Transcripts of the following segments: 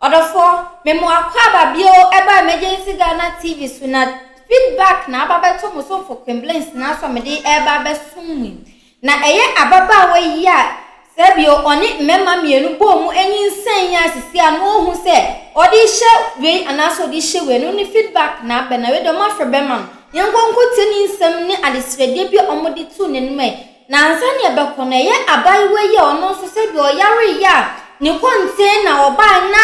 Odofo memo akwaba bio eba emergency Ghana TV so na feedback na ababa to mo so for complaints na so me de eba besum na eye ababa wa yi a sebio oni mema mienu bo mu enyinsan ya sisi anu ohu se odi hye we anaso di hye we no ni feedback na be na we do ma febema yenkonko tini nsem ni adesrede bi omodi tu ne nme na ansa ne be kono eye abai we ye ono so sebio yare ya ni konten na oba na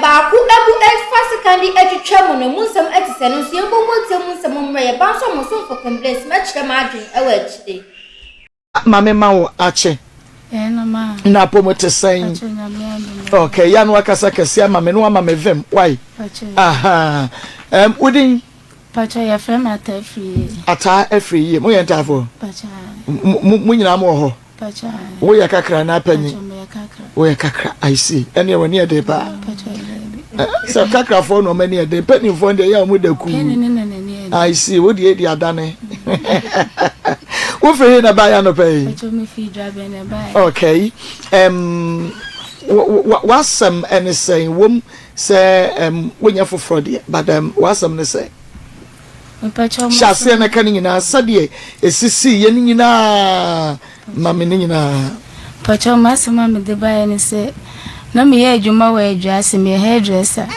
ba ku ebu fasikandi etwetwa mu no munsem etise no so yenkonko temu nsem mre ba so mo so for complaints ma kire ma adwen ewa akide mame ma wo ache na promote saying okay ya no akasa kese mame no mame vem why aha udin pacha ya frame ata every year mo yenta fo pacha mo nyina mo ho pacha wo ya kakra na panyi wo ya kakra I see ene woni e de ba so kakra fo no mani e de panyi fo de ya mo da ku I see wo de di adane wo fe na ba ya no pay pacha me fi drive na ba okay what's some anything wom say wonya foforo de but what's some say pacha shase na kan nyina sade esisi ye nyina mame nyina pacha masema me de ba ni say na me ye adwuma wa adwase me hairdresser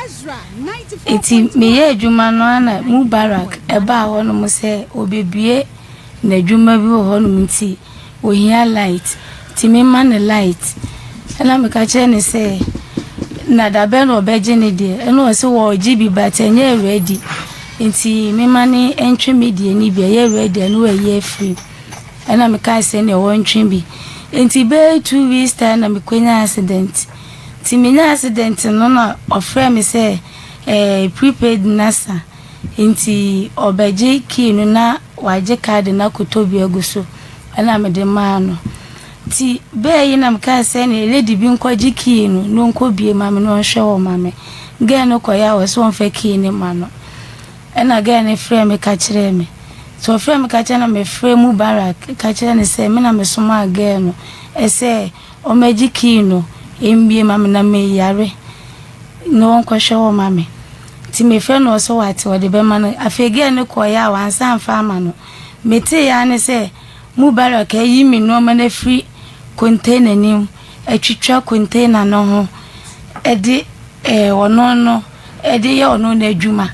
eti me ye adwuma no ana Mubarak eba ho no mo say obebie na adwuma bi ho no nti ohia light ti me man light ela me ka che ni say na da be no obeje ni de eno o se wo GB but enye ready nti me mani entry media ni bia ye ready no ye free ela me ka say ne wo ntwe bi nti be 2 weeks time na me kwenya accident ti me nya accident no na ofre me say prepaid nasa nti obeje key no na waje card na kotobi aguso ela me de maano ti be yi na me ka say ne lady bi nkwaji key no nko bie mame no hwe wo mame ge no koya wo so mfa key ni mano ena ge ne frame me ka kire me so frame me ka kire na me frame Mubarak ka kire ne say me na me soma ge no ese o meji key no embie mame na me yare no nko hwe wo mame ti me fe no so wate wo de be ma no afege ne koya wansa mfa ama no mete ya ne say Mubarak ayi mi no ma na free container nim atwitwa container no ho edi ono no edi ye ono na adwuma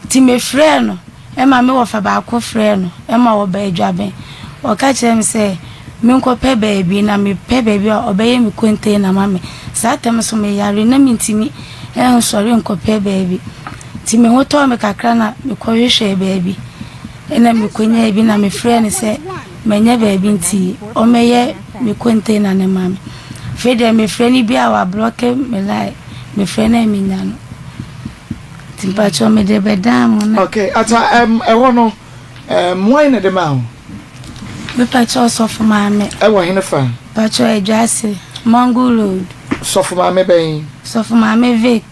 ti me frɛ no e ma me wo fa ba ko frɛ no e ma wo ba adwaben o ka kire me say me nko pe baabi na me pe baabi obeye me container ma me sa tem so me yare na me ntimi e sori nko pe baabi ti me ho to me kakra na me ko hwehwe baabi e na me konya bi na me frɛ ne say menya baabi nti o meye me container ne ma me fe de me frɛ ni bi a wa block me lai me frɛ na me nya no timpacho me de bedam na okay ata ewo no moy na de ma ho me pacho so for mame ewo hene fa pacho adwase Mango Road so for mame ben so for mame Vic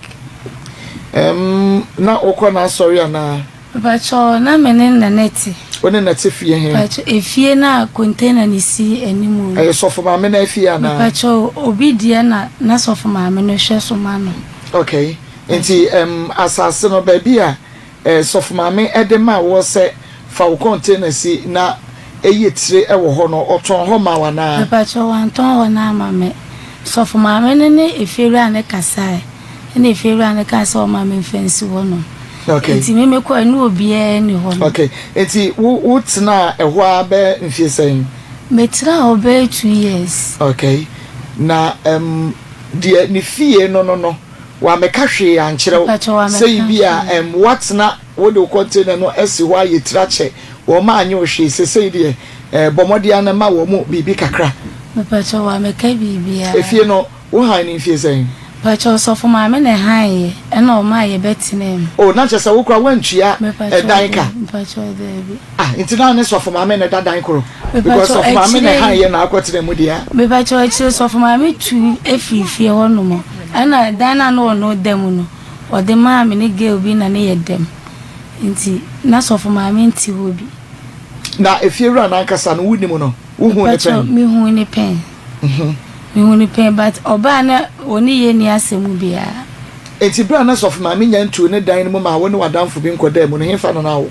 na okọ na sorry na pacho na menen na neti one na tefie he pacho efie na container ni si animu so for mame na efie na pacho obi die na so for mame no hwe so ma no okay enti asase no ba bia sof mame edema wo se fa wo container si na eyetire ewo ho no oton ho ma wana pacho wanton ho na mame sof mame ne efiru ne kasai ne efiru ne kasa o mame fensi ho no okay enti me ko anu obi e ni ho no okay enti wo tena eho abe mfie sen metra obe 2 years okay na die ni fie no wa meka hwe ankyerɛ say bia what na wo de container no esi wa yetrache wo ma anye hwe say de bomodia na ma wo mu bibi kakra pacho wa meka bibia efie no wo han ni fie sen pacho so for ma me na han ye na o ma ye betinem oh na chese wo kra wantua dan ka pacho de bi intina ne so for ma me na dan kro because of ma me na han ye na akotire mu dia me pacho actually so for ma me tu efifie ho no mo ana dana no dem no o de ma me ne girl bi na ne ye dem nti na so for ma me nti ho bi na efiewura na nkasa no wunim no wo hu ne pen mi hu ne pen but oba na oni ye ni asemu bia enti bra na sof ma me nyantu ne dan mu ma wo ne wadamfo bi nkoda mu ne hefa no na wo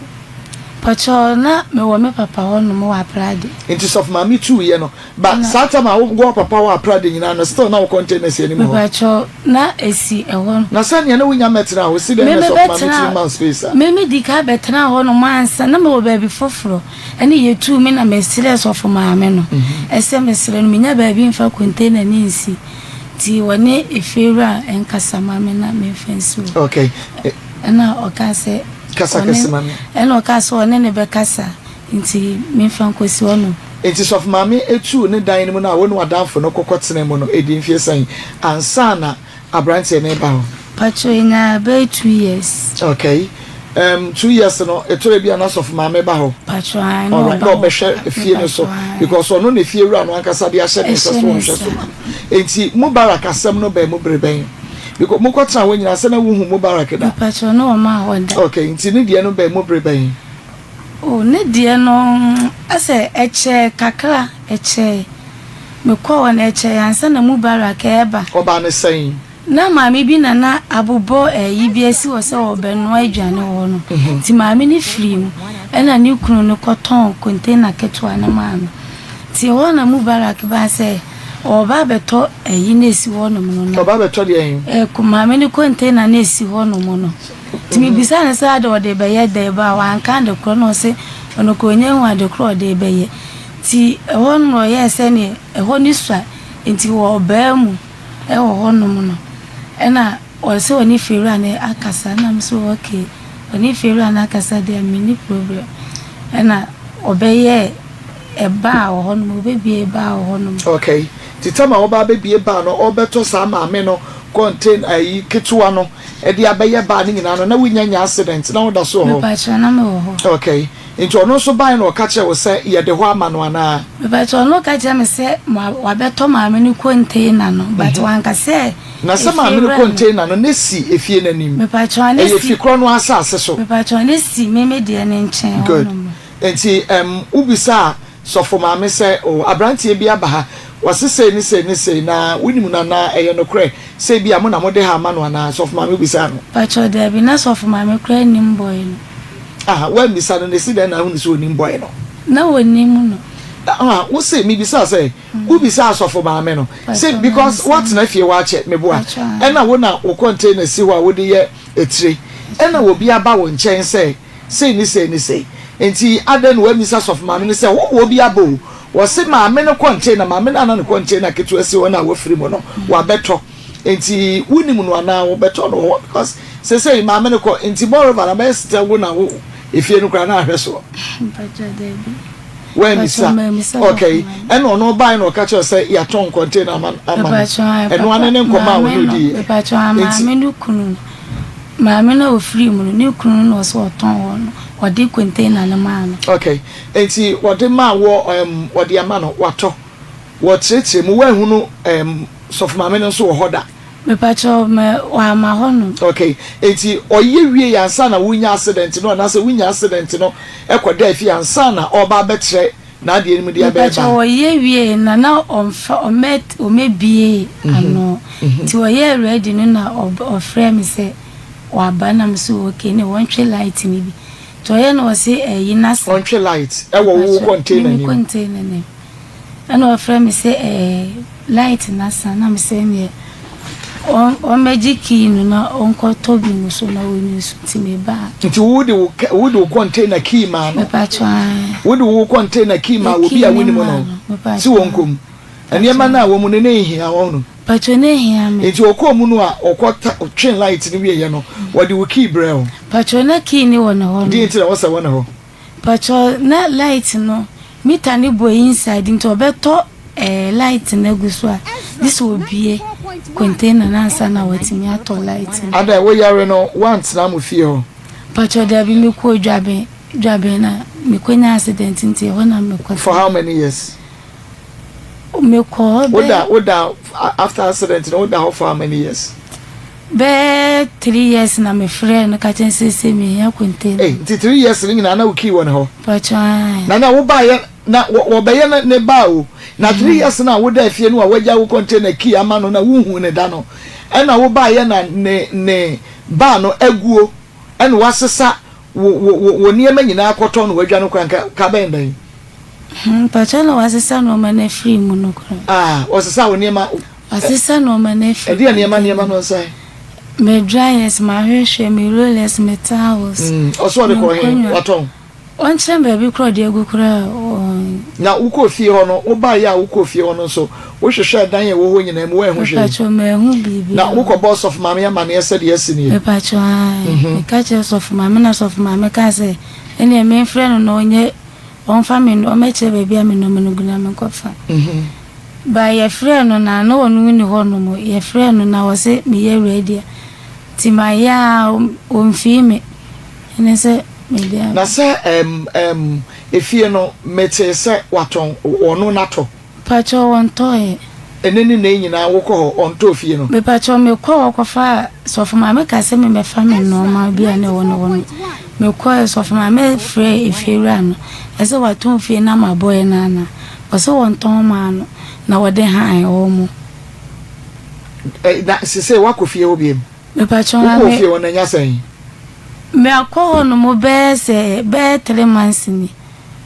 pacho na me wo me papa ho no mo wa prade enti sof ma me tu ye no but sata ma wo go papa wa prade nyina no still na wo containers ye ni mo pacho na esi eho na sane na wo nya metra wo si dem sof ma me tu man space me di ka betra ho no mansa na me wo ba bi foforo ene ye tu me na me sire sof ma me no ese me sire no me nya ba bi mfa container ni nsi ti wone efira enkasa ma me na me fensu okay na okase kasa mami eno kasa one ne be kasa nti me frankosi wono enti sof mami etu ne dan mu na wo ne wadamfo no kokotene mu no edi mfie san ansa na abrante ne ba ho pacho ina be 2 years okay 2 years no etore bia na sof mami ba ho pacho I know no be share fie no so because ono ne fie wura no ankasa de ahye ne so enti mubarak asem no be mu breben because mo kwatra wo nyina se na wo hu mubarak da pacho no ma hoda okay nti ne die no be mu breben o ne die no ase eche kakra eche me kwa wona eche ansa na mubarak eba oba ne sen na mami bi na abubo yi bi esi wo se obenu adwane wo no ti mami ni film ena ni kunu no koton container ketwa na mami ti wo na mubarak ba se oba beto yi na esi wo no no oba beto de yin ku mami ni container na esi wo no no ti mi bisa na sa de ode be ye de ba wan kan de kro no se ono ko nye wa de kro de be ye ti wo no ye se ni ho ni swa enti wo ba mu wo ho no no ena wose woni fira na akasa na mso okay woni fira na akasa de mini problem ena obeye eba wo no obebie eba wo no okay titama oba bebie ba no obeto sa ma me no contain ayi ketuwa no e dia beye ba ni nyina no na winyanya accident na woda so ho ba cha na me wo ho okay into ono so ban no ka che wo se ye de ho ama no ana ba cha no ka che me se wa beto ma me ni container no but wan ka se na sama me container no nesi efie nanim me pa cha ne e fi kro no asase so me pa cha ne si me de ne nchen good enti ubisa sofo ma me se o abrantie bi abaha wasese ni se na winimu na eye no kre se bi amo na mo de ha ma no ana sofo ma me ubisa no pa cha de bi na sofo ma me kre nim boy no when bisa no si den na hu ni so nim boy no na wonim no wo say me bisa say who bisa asofo ma me no say because what na fie wa che me boa ena wo na wo container si wa wo de ye etire ena wo bi aba wo nchen say ni say enti aden wo misa asofo ma me say wo bi aba wo say ma me no container ma me na no container ketu asi wo na wo free mo no wa beto enti wunim no ana wo beto no because say ma me no ko enti moreover na be still wo na wo efie no kra na ahweso when misa okay and ono buy no catch us say ya ton container ama eno anene nkoma wo di ma me na ofri mu ni kunu no so ton wo no odi container na ma no okay enti wodi ma wo wodi ama no wato wo tretre mu wa hunu sof ma me no so wo hoda me pacho me wa ma ho no okay enti oye wie ya nsa na wunya accident no na se wunya accident no ekoda afi ansa na oba betre na de enimu dia be ba pacho oye wie na onfa omebie ano ti oye ready no na ofre me se wa bana mso okay ne wonhwe light ni bi to oye no se yi na se wonhwe light e wo container ni ana ofre me se light na sa na me se me on magic na onko tobi muso na woni suti me ba nti wo container key ma no pacho wo container key ma wo bia woni mo no si wonkom eniema na wo mu ne ehia wo no pacho ne ehia me nti okomu no a okota train light ni wie ye no wo de wo key brel pacho na key ni wo no di nti na wo sa wo na ho pacho na light no meter ni boy inside nti obeto light na guso a this will be container na nsa na watimi ato light ada wo yare no once na mo fie ho pacho da bi mi ko dwabe na mi ko nya accident nti ho na mi ko for how many years me ko oda after accident no oda for how many years be 3 years na me friend ka chen se me ya contain eh 3 years ni na uki won ho pacha na wo ba ye na wo be ye ne ba o na 3 years na wo da fie no a wagya wo container key ama no na wuhu ne da no na wo ba ye na ne ba no aguo ena wasesa wo niema nyina akoto no wadwa no kwanka ka ben dan pacha no wasesa no ma na free mu no kra wasesa wo niema wasesa no ma na free e dia niema no sai me dryers ma hwehwe me rollers me towels oso de ko he waton on chamber bi kro de egu kra na uko fie ho no wo ba ya uko fie ho no so wo hwehwe dan ye wo ho nyina mu wo ehwo hwe pacha me hu bibi na uko boss of mama ya mane ese de esi ni pacha me catch of mama na of mama ka say ene me friend no onye on family o meche baby am no menuguna me kofa ba ye friend no na no onu ni ho no mo ye friend no na wo se me ye ready ti ma ya o mfime ene se media na se efie no mete se waton onu nato pacha won toy eneni na nyina wo ko onto fie no me pacha me ko fa so for mama ka se me family no ma bia ne wono me ko so for mama free efie no ese waton fie na ma boy na so won ton ma no na wode han o mu na se wako fie obiem me pacha wo fie wona nya san me akọ no mo be 3 months ni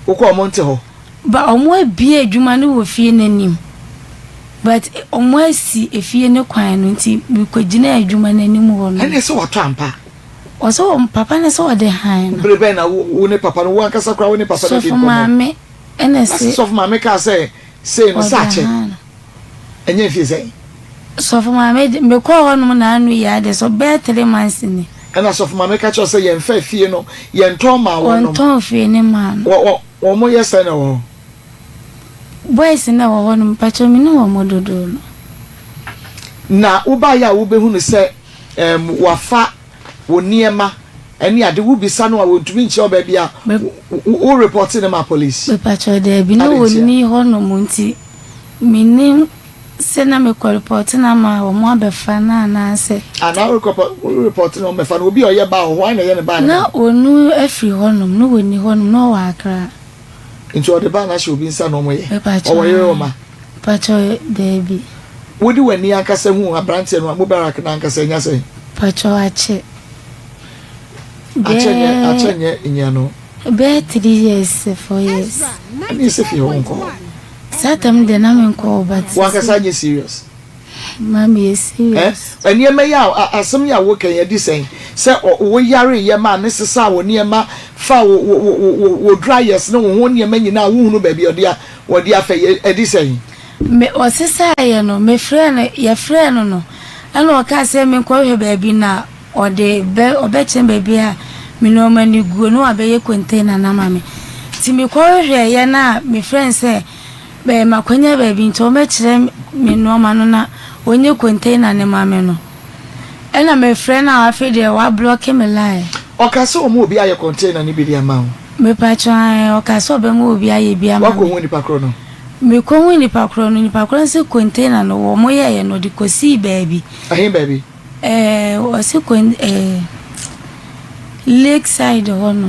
wo ko monte ho ba omo abie adwuma ne wo fie nanim but omo asi efie ne kwan no nti me kogina adwuma nanim wo no ene se wato ampa oso papa ne se wode han brebe na wo ne papa no wo ankasa kwa wo ne papa no so mama ene se so mama ka say no sache enye fie say so mama me ko ho no na anu ya de so be 3 months ni ena so mama ka cho say yen fa fie no yen ton ma wo no on ton fie ne man wo mo yesa na wo boys na wo no pacho mi no wo dodo no na wo ba ya wo be hu no say wafa wo niema eni ade wo bisa no a wo ntumi nche oba bia wo report na ma police be pacho de bi no wo ni ho no mo nti minim se na me ko report na ma wo mo abefa na na se ana report na me fa no obi oye ba ho na ye ne ba na onu afri ho no no woni ho no no wa akra nti o de ba na she obi nsa no mo ye o ye o ma pacho de bi wodi wani ankasa hu abrante no mo barak na ankasa nya se pacho ache nye inyano be 3 years 4 years ani se fi ho nko satam de na men ko but wankasa nye serious mami is serious ani ema ya asem ya wo kan ya di sen se wo yare ye ma ne sesa wo ne ma fa wo dryers no wo ne ma nyina wo hunu ba bi wo dia fa e di sen me o sesa ye no me friend ye friend no ana o ka se me ko hwe ba bi na o de be chen ba bi a me no ma ni guo no abeye container na mame ti me ko hwe ye na me friend say be makonya ba bi nto me kire me no ma no na onye container ne mame no ena me friend na afi de wa block me line o ka so mo obi aye container ni bi dia ma me pacha o ka so be mo obi aye bi ama wa ko hu ni pakro no me ko hu ni pakro se container no wo mo ye no di kosi baby ahin baby o se lakeside hono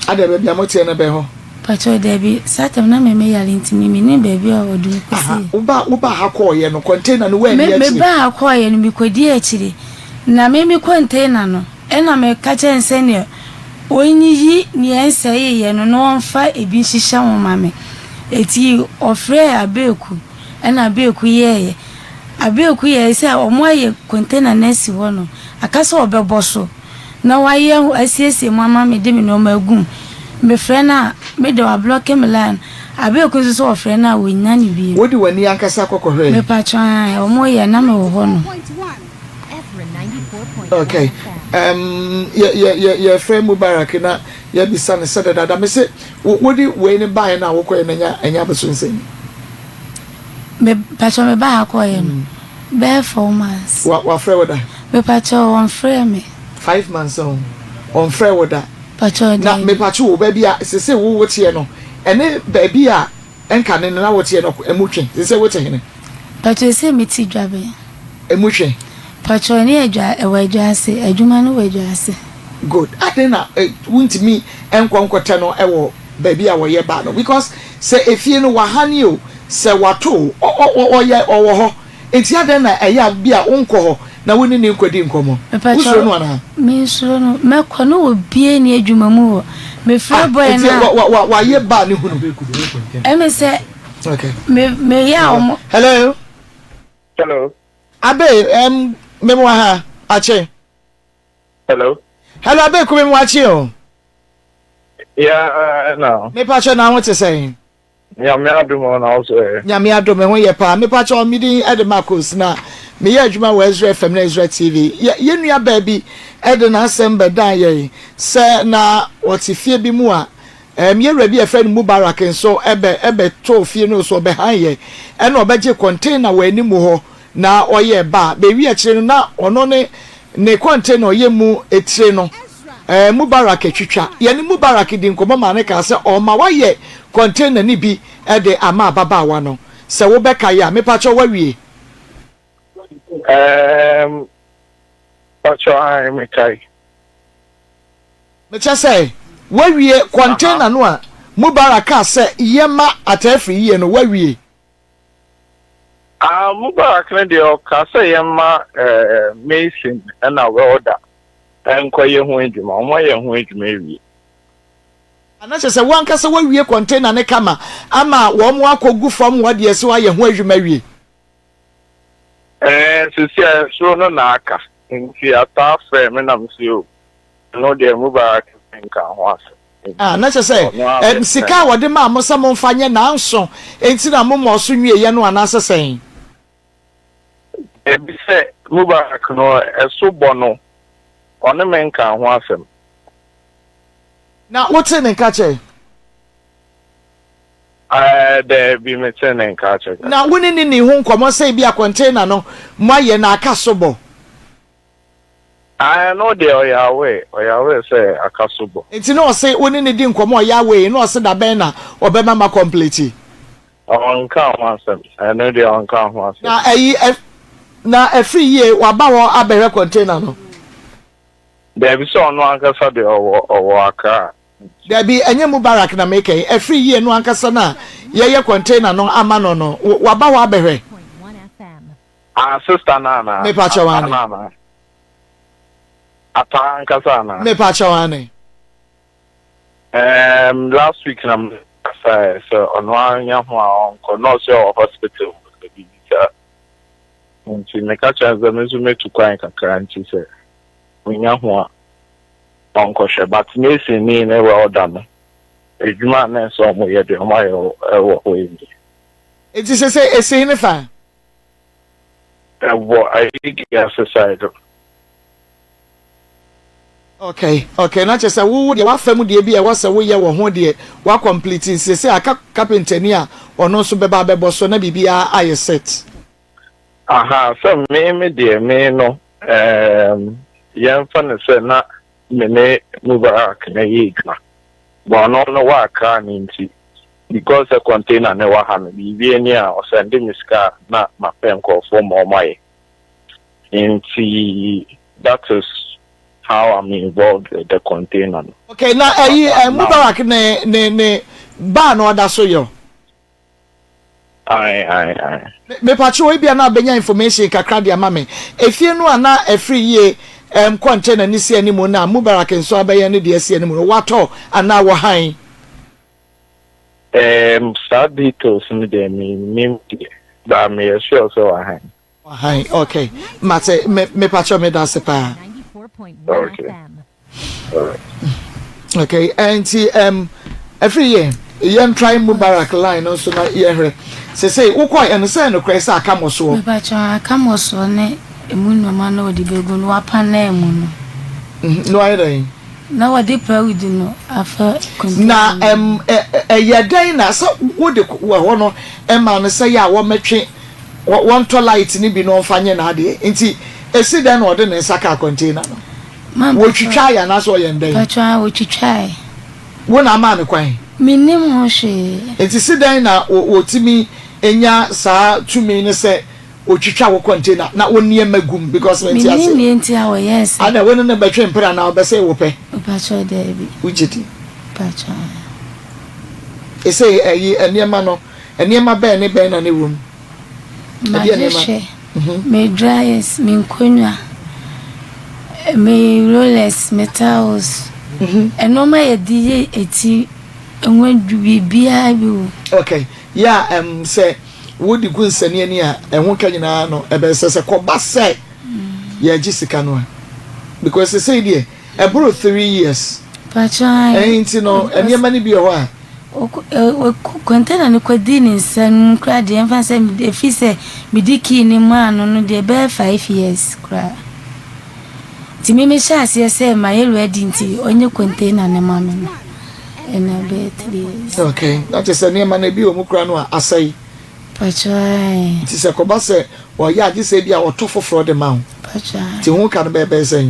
ade baby amotie na be ho pacho debi satam na me yali ntimi mi ni baby a wodu kosi uba ha ko ye no container no we ni me ba ha ko ye no mi kodi akire na me container no ena me ka chense ne onyi ni ense ye no no onfa ebi hihya wo mame eti ofre abeku ena abeku ye abeku ye se omo ye container na si ho no akasa obeboso na waye asiesie mama me de me no magum me frena me de wa block me line abeku so ofre na wo nyani bi wodi wani ankasa kokohwe me patwa omo ye na me wo ho no okay ye frame Mubarak na ye bi san se dada me se wodi we ni buy na wo koye na anya besunsen me patwa me ba akoye no be 4 months wa frɛ woda me patwa on frɛ me 5 months on frɛ woda patwa na me patwa wo ba bia se wo wotie no ene ba bia enka ne na wotie no emutwe se wote hene patwa se me ti dwabe emutwe Pacho ni ejase adwuma no wejase. Good. Adena won't me enkonkwota no ewo baby a woye ba no because say efie no wahane o say wato oye owo ho enti adena eya bia onko ho na woni ne nkodi nkomo usoro no ana me suro no mekọ no obie ni adwuma mu wo me frɛ boy na waye ba ne hunu eme se okay me ya omo Hello abe memo ha ache Hello abe ku memo ache o Yeah no me pa che na what to say Yeah me adumo na also nyame adome ho ye pa me pa che o midi edmakos na me ye adwuma wa Ezra FM na Ezra TV ye nua ba bi ede na asem bedan ye se na otifie bi mu a ye wura bi e friend Mubarak nso ebe to fie no so be han ye e na obeje container wa animu ho na oye ba be wi a kire na ono ne container ye mu etire no Mubarak etwitwa ye ni Mubarak di nkomo ma ne ka se o ma wa ye container ni bi e de ama baba wa no se wo be ka ya me pa cho wa wie Pacho I me kai me cha say wa wie container no a Mubarak say ye ma atafi ye no wa wie Mubarak ne de o ka say ye ma mason na we order enkoye ho adwuma o ma ye ho adwuma wie ana che say wan ka say wa wie container ne kama ama wo mo akogu fam wo de se wa ye ho adwuma wie sisia so no na aka nti ata fe me na msio no de Mubarak nka ho ase na che say sika wo de ma mo sa mo mfanye na nso enti na mo mo so nwie ye no ana sesen ebi se Mubarak no eso bono one me nka ho asem na wote ne ka che de bi me tene nka che na woni ni ho nkomo say bi a container no mo aye na aka sobo no de oyawe say akasobo enti no say woni ni di nkomo oyawe no say da ben na obema ma complete nka ho asem no de nka ho asem na na every year wa ba wo abere container no there be so no ankasa de owo aka there be enye Mubarak na make every year no ankasa na ye container no ama no wa ba wo abere sister na me pa chawane ata ankasa na me pa chawane last week na so ono anya ho a onko no so hospital bi nti me ka chaze me to kwan kakra nti se onya ho a onko hwe but nesi ni na we order no edwuma na so mo ye de mo aye wo ho yi enti se esi ne fa wo I get society okay na chese wo de wa fam de bi e wo se wo ye wo ho de wa complete se aka carpenter ni a ono so beba bebo so na bibia aye set so me de me no yan fa ne se na me ne Mubarak na yigma bo no wa ka ni nti because a container ne wa ha me bibia ni a o send me ska na ma pen ko for mo mai nti that is how I'm involved with the container. Okay, now Mubarak ne ba no da so yo. Aye. Me pacho we bia na benya information kakra dia ma me. Efie no ana every year container ni si animu na Mubarak nso abaye ne de si animu wato ana wo han. Sad details ni de me da me sure so han. Hi, okay. Mate me pacho me da sepa. Okay, and every year you try Mubarak line also na here. Say ukwa and say no kwesa aka so. Me pacho aka so ne emu no ma na odi begu no apa na emu no. No ayedai. Na wadi pa wudi no afa na yedan na so wode wo no ma no say ya wo metwe won to light ni bi no fanye na ade nti esi den no de ne saka container no wo twitwa ya na so yenden patwa wo twitwa wo na ma ne kwan minim ho hwe nti si den na wo timi enya saa tumi ne se otwitwa wo container na wonni magum because when tiase me ntia wo yes ana wonu na betwe mpra na obese wo pe pacho dey bi ujidi pacho ese eniema no eniema be ne be na ne wom me dryers me nkonwa me rollers metals enoma ye di eti enwa bibia bi okay yeah say wodi gu nsane ani a ehwo ka nyina no ebe sese ko ba say ya jisika no because say dey ebro 3 years pacha enti no eniema ni bi ho a o container ni ko di ni nsan kra de emfa say me fi say me diki ni ma no de be 5 years kra ti me sha say ma yelu adinti onye container ne ma me ena be 3 years okay that is eniema na bi o mu kra no asai pacha ti se ko ba say o ya ji say bi a otofofro de ma pacha ti hu ka no be say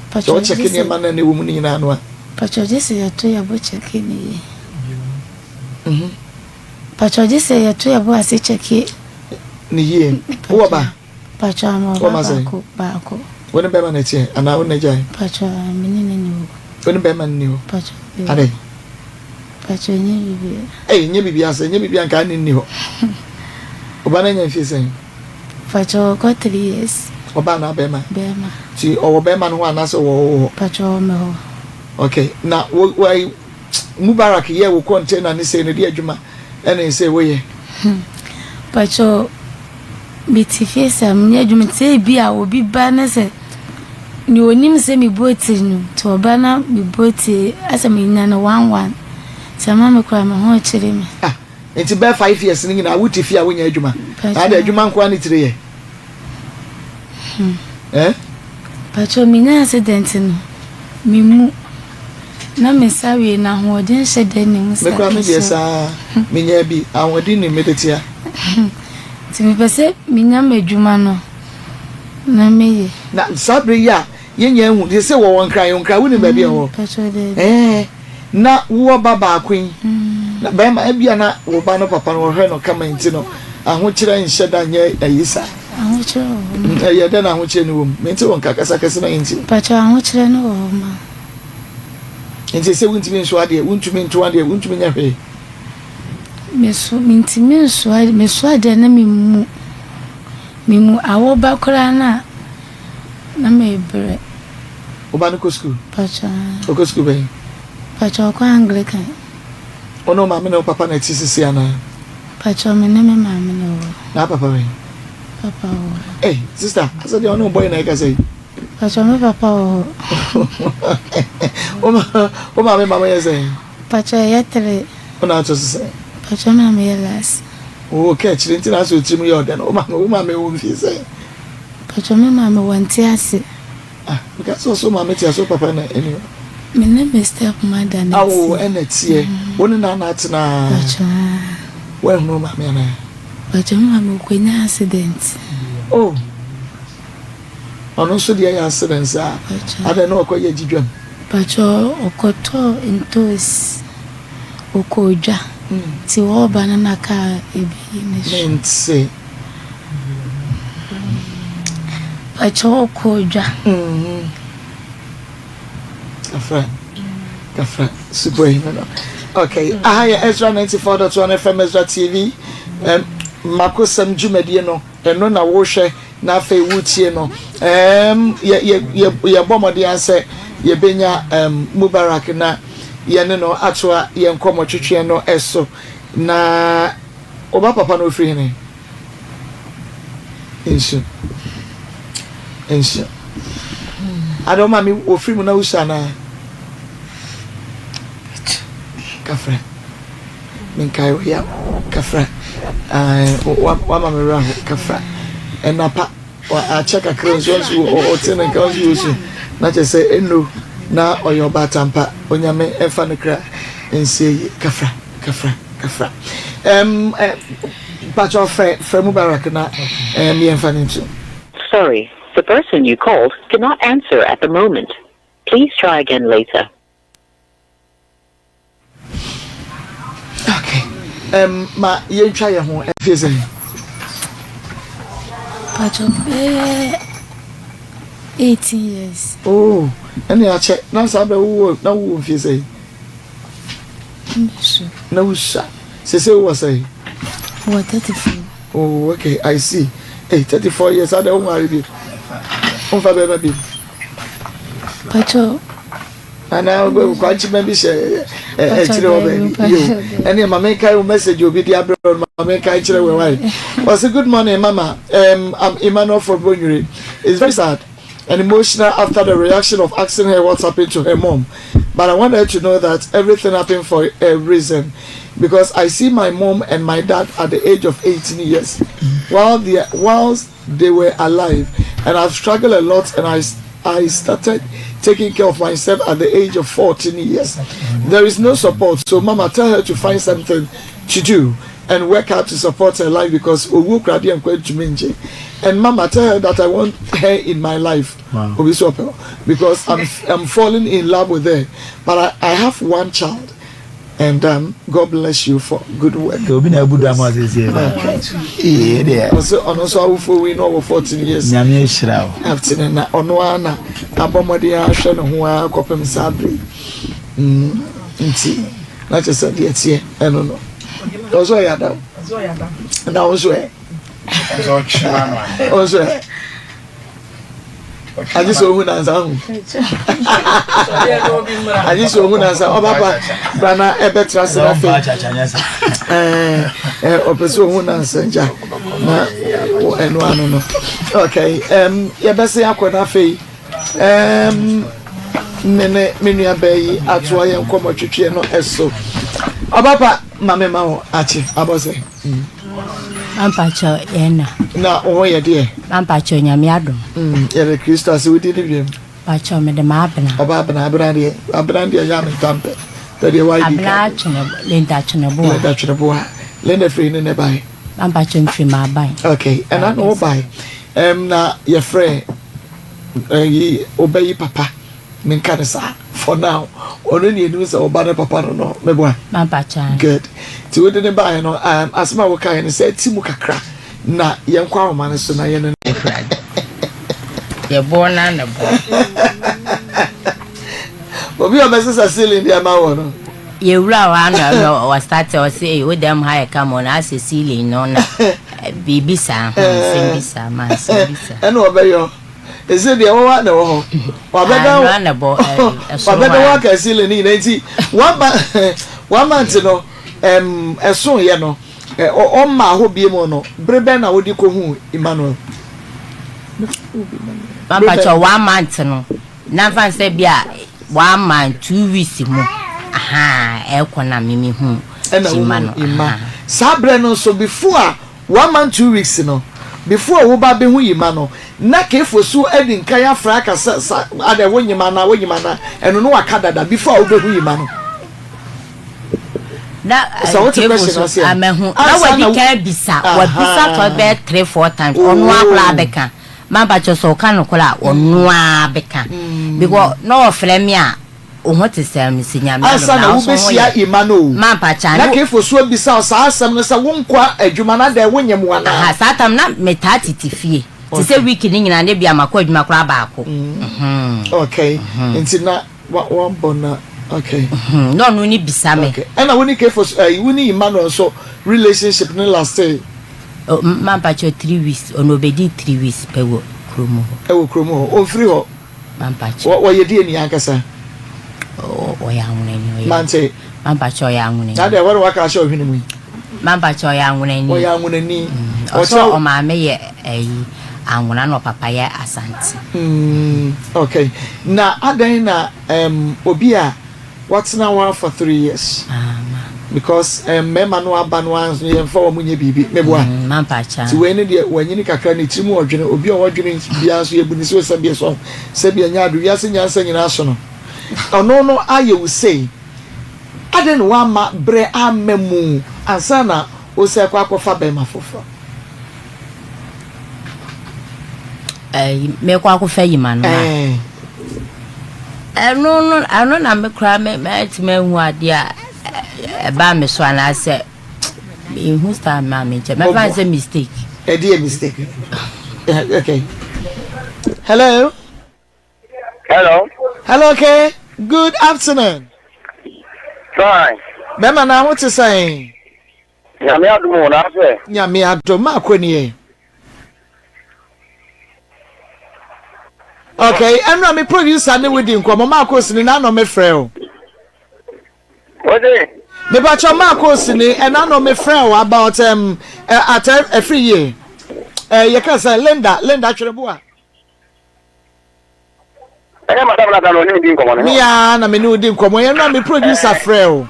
pacha o check eniema na ne wo mu ni na no pacha je say ya to ya bo check ni pacho jise ya tu ya bo ase cheki ni ye wo ba pacho mo ba ko woni be ma na tie ana woni jai pacho minini ni wo woni be ma ni wo pacho ade pacho nye bibi nye bibi ase nye bibi anka ni ho oba na nya fi sen pacho ko 3 years oba na be ma ti owo be ma no ana so wo pacho me ho okay na wo Mubarak ye wo container ni say no di adwuma ene say wo ye pacho bitifie sam ni adwuma say bi a obi ba na say ni onim say mi boti no to oba na mi boti asa mi nya na 11 sama me kwa me ho chire me enti be 5 years ni na wutifie a wo nya adwuma na da adwuma nko ani tire ye pacho mi nya accident no mi mu na mesawe na hoden shede ni musa me kwa me biesa menya bi awodi ni medetia ti me pese menya madwuma no na meye na sabre ya yenya hu de se wo won kra wo ni ba bia ho na wo baba akwen na ba ma bia na wo ba no papa no hwe no kama nti no aho kire nhyeda nya ayisa aho kire ya da na aho kire ni wo me nti won kakasa kase na nti pacho aho kire no wo ma nti se wuntimi nso ade wuntumi nto ade wuntumi nya hwe mintimi nso ade na mimu awo ba kora na mebre oba no ko school pacha o ko school be pacha ko Anglican ono ma me no papa na tisisi ana pacha me na me ma me no na papa we papa sister asa de ono boy na ka say pacha me papa Oma me mama yese. Pacha yetre. Ona to se. Pacha me me yelas. Okay, chiri nti na so timu yo den. Oma me wo mfi se. Pacha me mama wanti ase. Because so mama ti aso papa na eni. Me na me step mother na. Ena tie. Woni na na tena. Pacha. Well no mama na. Pacha me mama kwenya accident. Ono so dia accident a. Ada na okoye jidwam. Pacho okoto entos okoja ti wo bana na ka ebi nse pacho okoja kafra super no okay ahaya Ezra 94.1 FM Ezra TV makosam jumedie no eno na wo hwe na afa wutie no ye bomode anse ye benya Mubarak na ye ne no atoa ye nkomo twetwe no eso na oba papa no free ne ensu adoma mi ofri mu na usana kafra minkai ya kafra wa mama raho kafra enapa wa cheka cleanse o tena cause you na je say eno na oyoba tampa onyame efa ne kra ensie kafra pacho fe Mubarak na me efa ne tu. Sorry, the person you called cannot answer at the moment. Please try again later. Okay. Ma ye try your ho efese Pacho 18 years. Oh, and I check. Now, Sabe, who if you say? No, sir. Say, what say? What 34? Oh, okay, I see. Hey, 34 years, I don't worry. Baby. Pacho. And now go quite maybe say and your mamma message you'll be the abroad mamma. Was a good morning, Mama. I'm Emmanuel from Bonuri. It's very sad and emotional after the reaction of asking her what's happened to her mom. But I want her to know that everything happened for a reason. Because I see my mom and my dad at the age of 18 years whilst they were alive, and I've struggled a lot, and I started taking care of myself at the age of 14 years. There is no support, so Mama, tell her to find something to do and work hard to support her life, because and Mama, tell her that I want her in my life. Wow. Because I'm falling in love with her, but I have one child. And God bless you for good work. Also, we know 14 years. After na onoana abomode ahwe no ho akopem sabri. Nti na chese de tie eno no. Ozo ya da. Na ozo e. Ozo e. I just saw who answer. I just saw who answer. Oh, Papa, Brana, a better answer. Opeso who answer. And one. Okay. You best say I could have a many bay at why I'm come to no eso. Oh, Papa, Mamma, Achi, I was saying. Pacho ena. Na oye dear. Pacho nyamiado. Yere Christos we did him. Pacho me de mabna. Obabna abrandi yam tampe. Tadi why di. Abna lenda chunabo. Lenda chunabo. Lenda free ne buy. Pacho free ma buy. Okay, and I no buy. Na your friend yi obey papa. Men kanisa for now. Only news about papa no meboa. Pacho. Good. Ti we didn't buy no asma wo kai ne say timu kakra na yenkwa wo man so na ye no ye born na bo obi o mesesa ceiling dia ma wo no ye wura wa no wa start o say we dem high come on as ceiling no na bibisa sembisa man sembisa eno obeyo ese dia wo wa na wo wa bega na bo wa bega wa ka ceiling ni nti one month no eso ye no o ma ho bie mo no brebe na wodi ko hu Emmanuel Papa cho 1 month no na fan say bia 1 month 2 weeks mo aha e ko na mimi hu Emmanuel sabre no so before 1 month 2 weeks no before wo ba be hu Emmanuel na ka efosu edi nkan ya fra ka ade wonyima na eno no wakadada before wo be hu Emmanuel na amehu na wadi ka bisa to be 3-4 times onu akla beka mamba cho so kan kola onu abeka because no frame a ohun te sem sinya me asa na wo besia Emmanuel mamba cha na ka efosu bisa o sa asem no sa wonkwa adwuma na da wonyem wana ha satam na metati tifie ti se week ni nyina ne bia makwa adwuma kora baako okay nti na one bona. Okay. No, no, ni bisame. Okay. And I woni care for woni Emmanuel so relationship ni last day. Oh, man pacho 3 weeks, on obedi 3 weeks pe wo kromo. E wo kromo. O free ho. Man pacho. Wo ye die ni ankasa. O ya ngune ni. Man say man pacho ya ngune. Na de wo ka sha ohwini mu. Man pacho ya ngune ni. O ya ngune ni. O so o ma me ye anguna no papa ya asante. Okay. Na adan na obi a what's now one for 3 years? Because mema no aba no anso ye mfa wo munye bibi meboa man pacha ti we ne de wanyini kakra ne timu odwene obi o odwene bia so ye buni so sabie so sabie nya adu ya se nyansa nyina so no ono no aye wo sei aden wa ma bre amemu ansana o se kwa kofa be mafofo me kwa kofa yima no no na me kra me ti me hu ade a ba me so ana se who stand ma me che me fan say mistake e dey mistake Okay. Hello. Hello, okay. Good afternoon. Fine. Bema na what to say? Nyame adumo na afa. Nyame adoma akoni. Okay, and me producer ne wedi nkomo Marcos ni na no me frɛ o. Ode. Me ba cho Marcos ni and na no me frɛ o about at every year. You can say Linda Chireboa. Eh madam la no ni di nkomo no. Yeah, na me no di nkomo. You know me producer frɛ o.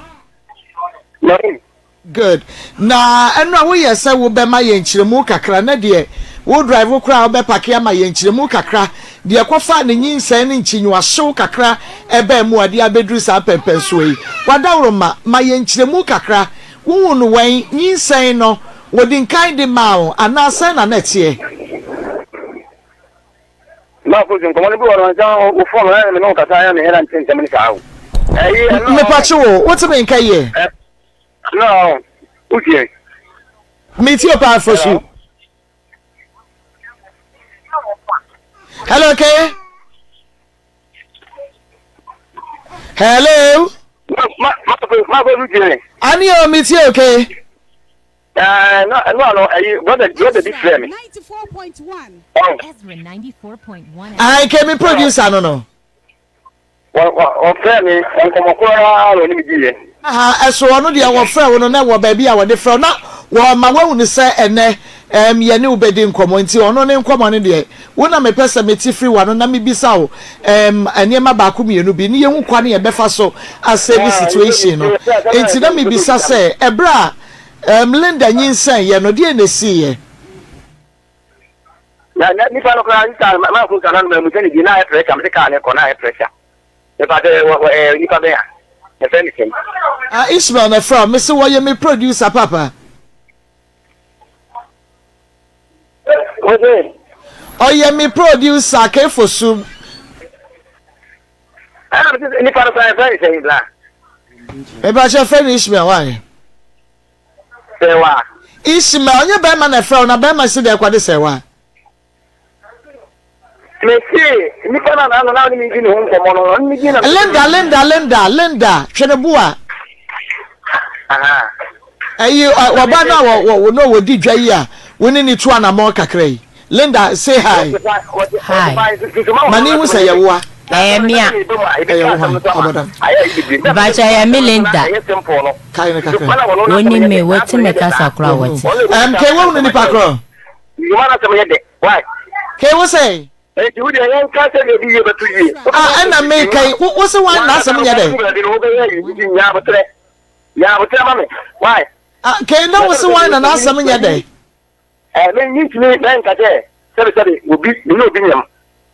No. Good. Na enra wo yesa wo be ma ye nchiremu kakra na de wo drive wo kra wo be park ya ma ye nchiremu kakra de kofa ne nyinsan ne nchinwa hyew kakra ebe mu ade abedru sa pepe so yi wadawro ma ye nchiremu kakra wo no wan nyinsan no wo din kan de ma ana san na netie Ma ko jin ko mo ni bi woro njan o fo na me no kasa ya me hera ntente me ka awo. Me pache wo what me nka ye no okay me tie pa for you. Hello, okay? Hello? Ma go okay. Ani o me tie okay? No, brother different. 94.1. Ezra 94.1. I came in producer no. O friend me nkomo kora ro ni mi die. Eso no de wo frɛ wo no na wo ba bi a wo de frɛ na wo ma wo ni sɛ ene ye ne ubedi nkomo nti ono ne nkomo ne de wo na me pese meti free wa no na me bisa wo aniema ba ko mienu bi ne ye hu kwa ne ye befa so a save situation no enti na me bisa sɛ ebra Linda nyinsan ye no de na si ye na ni fa no kra nta ma fu kana no mu tani bi na e pressure me ka ne ko na e pressure e pa de ni pa be ya e fe ni kem Ishmael na from me se wo ye me producer papa Ode. Oye me producer ke fosu. Ni para sa very say bla. E ba che finish me why? Sewa. Ishmael onye be ma na frɛ na be ma si de kwade sewa. Me see, ni para na ni mi gi ni ho nkomo no, ni mi gi na. Linda, Chwenebua. Aha. Ayi waba na wo no wo di dwa yi a woni ni tu ana mo kakra yi. Linda say hi. Hi. Mani hu say yewa. Mia. Bacha ya Melinda. Kai na kakra. Woni me wati me kasa kra wati. Ke wo ni pa kro. You wanna tell me that? Why? Ke wo say? Eh, you dey yan ka say be ye betu yi. Ana me kai wo say wan na asem nya dey. Ya betu mama. Why? Ke na wo say wan na asem nya dey. Men you to me ben ka say obi ni obi nyam.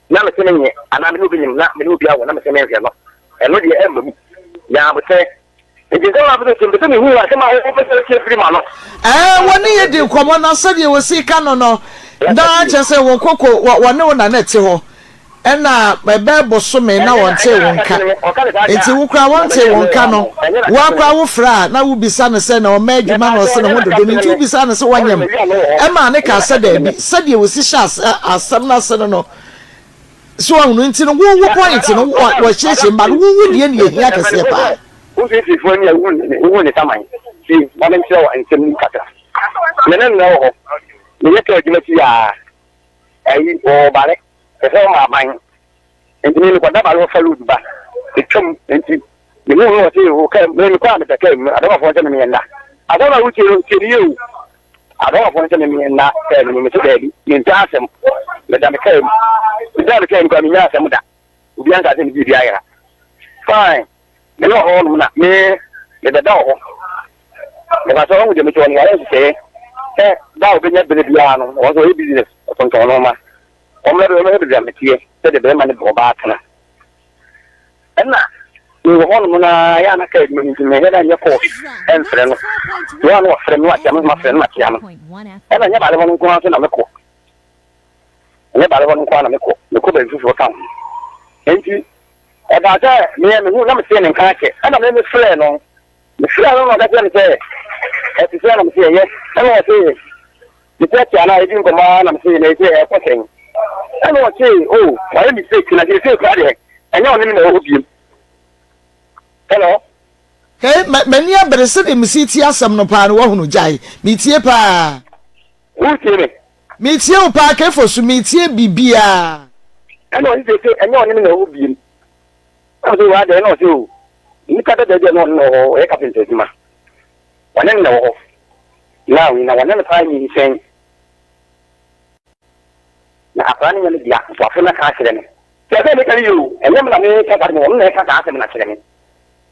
Na me tene nye ana me obi nyam na me obi awo na me tene hwe no. Eno de emma mu. Ya betu. Enti se ma betu se me hu a se ma ho pese se free ma no. Woni ye di komo na se de wo si ka no. Da chese wo koko wone wo na nete ho. Ena bebe bosome na wonte wonka. Enti wo kra wonte wonka no. Wo akra wo fra na wo bisa no se na o ma adwuma no se no hododo ni tu bisa no se wanyam. E ma ne ka se da bi. Se de wo si shas asam na se no. So anu nti no wo point no wo cheche mba wo die ne hia kase pa. Wo se si fo ni wo ni taman. Si ma dem se wa ntem ni kata. Menen na wo. Ni ye to adwuma ti ya. Ayi o bare. Ese ma ban. Enti ni ko da ba lo falu ba. Etwam enti ni mo wo se wo ka me ko am ta ka mi adama fo tane mi nda. Adama wo ti yu. Adama fo tane mi nda ka ni mi se da ni nta asem. Me da me ka mi. Me da me ka mi ko mi nya asem da. Obi an ka se ni bi ayira. Fine. Me no ho no na me da ho. Me ba so wo de me to ni ara se. Da obi nya bele bia no. Wo so e business. O ton no ma. Omle do me be metie se de be ma ne bo ba kana enna ni wo hono na ya na kai mi me he da nya ko en fre no yo no fre no atia ma fre no atia no enna nya ba le wono ko an na me ko nya ba le wono ko na me ko be fufu kan enti e ba ta me hu na me se ne kan ke enna me fre no no da se e ti se na me se ye enna se the question I didn't come on and say, they say, okay. I don't say, oh, why are you mistaken? I say, Friday, and you're in the opium. Hello? Hey, many are better said in city as some no pan who jai. Meet ye pa. Who's here? Meet you pa for so meet ye bibia. I know they say, and you're in the opium. I do I don't know. You cut the dead no no, a couple of ma. One and no. Now, in one and time, he's saying, now, planning on the yak for a accident. So I tell you, and then I make a one make an accident.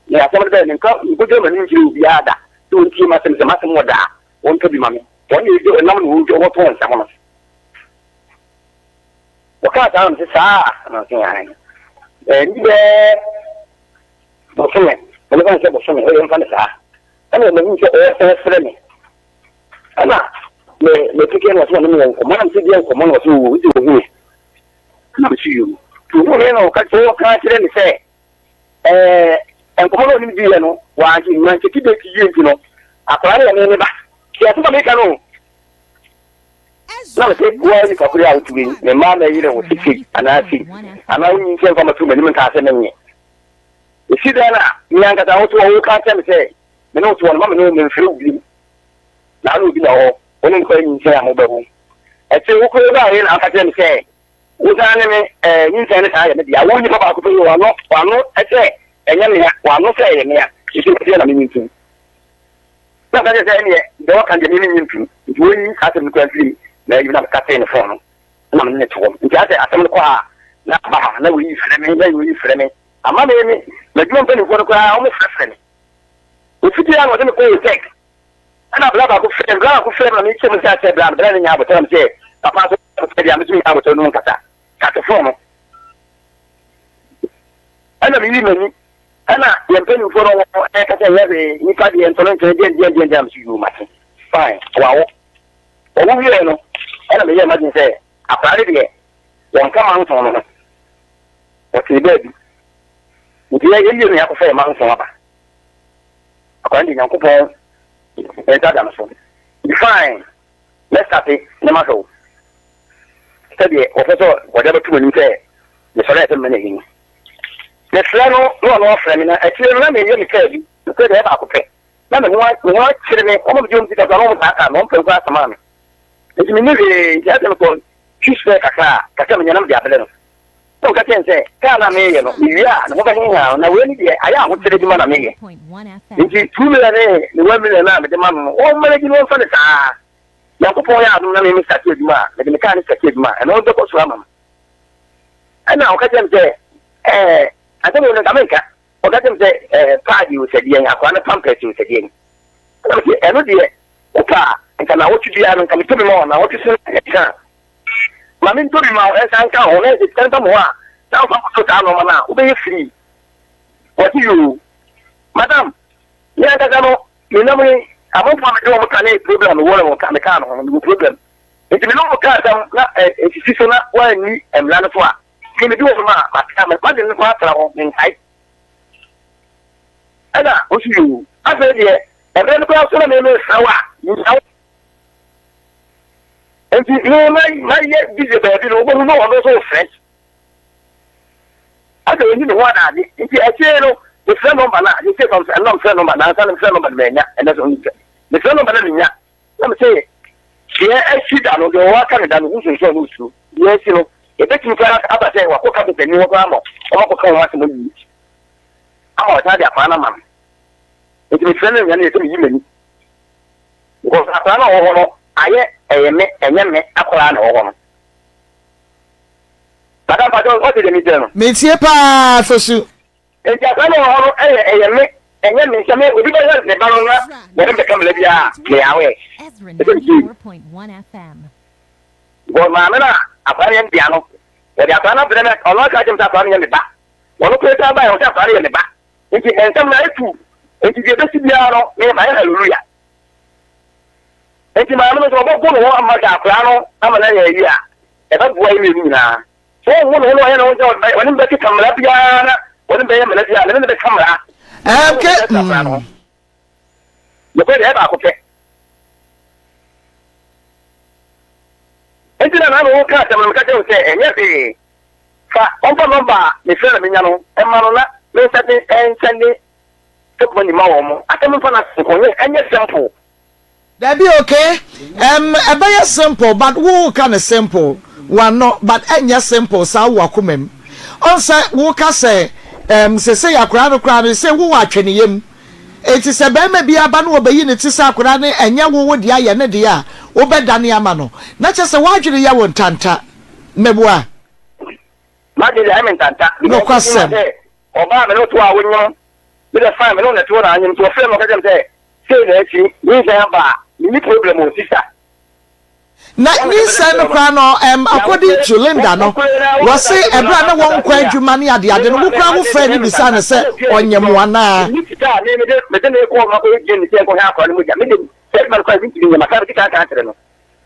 Yeah, some of them go to an interview, the other, 2 3 months and the matter more that won't be mommy. When you do a number who go to someone. The car down to Sa, and there. Bosome, when I say Bosome, I am from the Sa. And then the friendly. Ana, the ticket was 1 million, command to command was who do. Come to you. To know, cut your country and say, and come on in the why you might keep it to you know. Apply a name back. Yes, I make a no. Now, take where you can out to win. The man was 60, and I see. And I mean, from a 2 million thousand. You see, then, young at our 2 can't say, the note to one woman who feel you. Now, you know, when I'm going to say, I'm over. At 2 o'clock, I can say, who's enemy, internet, I won't give up to you or not, I say, and then one not saying, yeah, you should see a meaning. Not that is any, the can be meaning to you, cut in the country, maybe not cut in the phone. No, network. Just as I'm quiet. Now, no, we frame me. I'm not me, but you don't think for the crowd, almost friendly. If you was in the cold take, and I'm glad I could frame and each of us said, I'm telling you, I would tell him, say, a part of the between our turn on cut the phone. And I'm even. Anna, you're paying for all I can say, you can't be insolent to the you much. Fine. Wow. Oh, you know, and I'm imagine say, a party here. One come out on it. What's the baby? Would you have to say a month on upper? According to Uncle Paul, and that Amazon. Be fine. Let's start it, no matter. Study, officer, whatever to you say, the select many. The flannel, no, friend, I feel let me tell you, the good have a pay. Let me watch me, all of you because I don't have one per class of money. It's me, just for she's like a car, Catamanian Diablo. No, I can say, Carla May, yeah, no, I really, I am what the man me. It's 2 million, the 1 million, the man, all my little for the car. Young boy, I don't know, Mr. Kidma, the mechanic Kidma, and all the boss woman. And now, I can say, I don't know America. Or that say, party you said, yeah, I want to pump it, you said, yeah. I know, dear, Opa, and can I watch you and come to me more? Now, what you say? Mammy told me, as I come on, it's 10 more. Now, so down on now, obey free. What do you, Madam? Yeah, I don't know. You know me, I won't want to do a problem, the world will come, the problem. It's no car, it's not one and run for. You do ma, but I'm a didn't travel in height. And I was you. I said, yeah, and then the person name is Sawa, you know. And you my yet busy baby, no one know also French. I don't need one. If you actually the friend of Mana, you say, I'm not friend of Mana, I'm friend of Mana, and that's only the friend of Mana. Let me say, yeah, I see that on the water and who's in so yes, you know. If it's in class, I say, what comes to the new grammar, or what comes to me. I'm a Tadia Panama. It's a friend and it's a human. Because I am a young Aquan or Madame Paton, what did you do? Monsieur Pa for you. And Japan, and then we become the Barona, then become Libya, the away. 4.1 FM. Well, Mamma, a party piano. The Apana Bremer, or not, I can tap on the back. One place I buy on tap on the back. If you can come like two, if you get the piano, name my hallelujah. And to my mother, I'm going to want my piano, I'm an idea. If I'm going now. So, one who I know, when they come up, when they are in the camera. Okay. You could have a okay. enti na na wo ka tamam ka je say enye be fa onpa number me fere me nya no e ma no na me send money ma wo mo atam fa na ko enye simple. That be okay. A very simple, but who can a simple one not, but any simple. So wakumem. Also, who can say say a crowd say who are him. It is a baby be a banu obey it is a crane and ya would ya and dia obey Dania Mano. Not just a watch the yawon tanta mebwa. Maddy, I mean tanta. No question. Obama no to our window. With a 5 minutes to run into a film of them say that you have any problem with sister. Na ni say no kra no according to Linda no was say e bra na won kwa adwuma ne ade ade no wo kra wo fra ni bisa na say onyem wana ni kita ne me de ne ko ma ko geni se ko ha ko ni mu ja me de se man ko bi ni ma ka kita ka atre no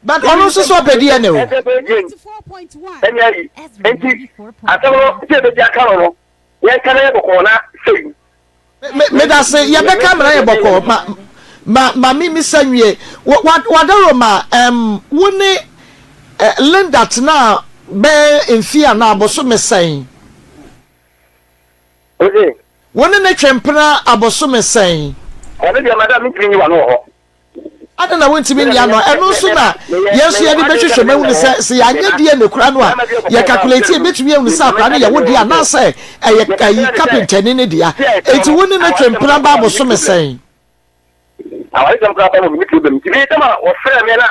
but ono so so pedi ene o 4.1 enti atamo se be ja ka no ye ka na ko na sei me da say ye be camera ye boko ma mi sanwie wadaro ma woni Linda tna be enfia na aboso mesen okay woni ne twempena aboso mesen ono dia madam mi kini wa no ho ada na wonti mi ya no eno so na yesu ye de behwehwe mahu se ya nya die ne kura no a ye calculate e betumi ehunu sa kura no ye wodi ana se ye carpenter ne dia enti woni ne twempena ba aboso mesen awai sam ka pa mo mi problem ti be tama o frɛ me na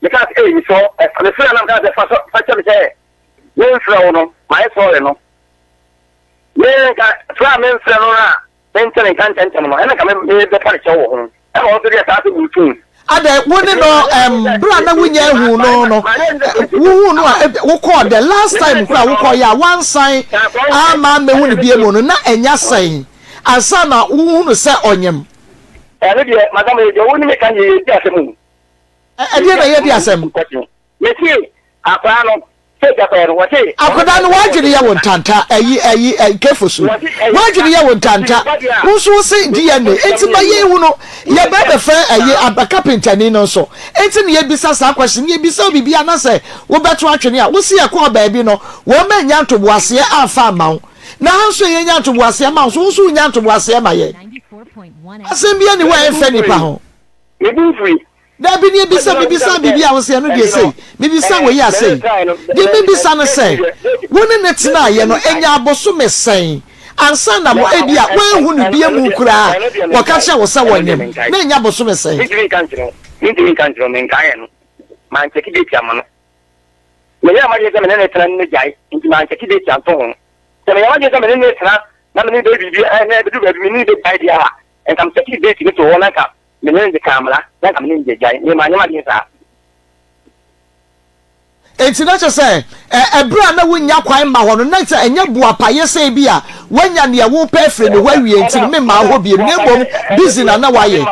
me ka say mi so me frɛ na ka fa cha me say me frɛ no my sorry no me ka frɛ me frɛ no na me ntene kan tenten no ena ka me be pare cha wo ho e mo so dia ta to butu ada woni no bra na wunya hu no wu no wo call the last time kra wo call ya one sign ama me hu ne bie mu no na enya sign asa na wu no se onyem ene die madam e woni me kan ye di asem e die na ye di asem me ti akwa no se ja pa ro wati akoda no wajiri ya wontanta ayi kefosu wajiri ya wontanta wusu se DNA enti ba ye hu no ye ba be fa ayi abaka pentani no so enti ne ye bisa sa question ye bisa obibi ana se wo beto atwene a wo se ye ko ba bi no wo ma nya ntoboase afa amawo na hanso ye nya ntoboase amawo so wusu nya ntoboase ma ye asem bia ni wa enfe nipa ho me bu free da bi ni bisa bibia wo se no de sei bibisa wo ya sei de bibisa no sei woni ne tena ye no enya aboso mesen ansa na mo ebia wan hu ne bia mu kura wo ka che wo se wonyem na enya aboso mesen mi drink kan tro men kan ye no man cheki de tiama no me ya ma je se me ne tena ne jai nti man cheki de tiam to ho se me ya ma je se me ne tena na me ne de bibia na be du be mi ni de pai dia ha en kam cheki de ti to ho na ka me ne de kamera na kam ne je jai ni ma nya ma de sa enti na che se ebra na wunya kwan ma ho no na che enya buapa ye se bia wanya ne wo pa fre ne wawie enti me ma ho biem ne bom busy na wa ye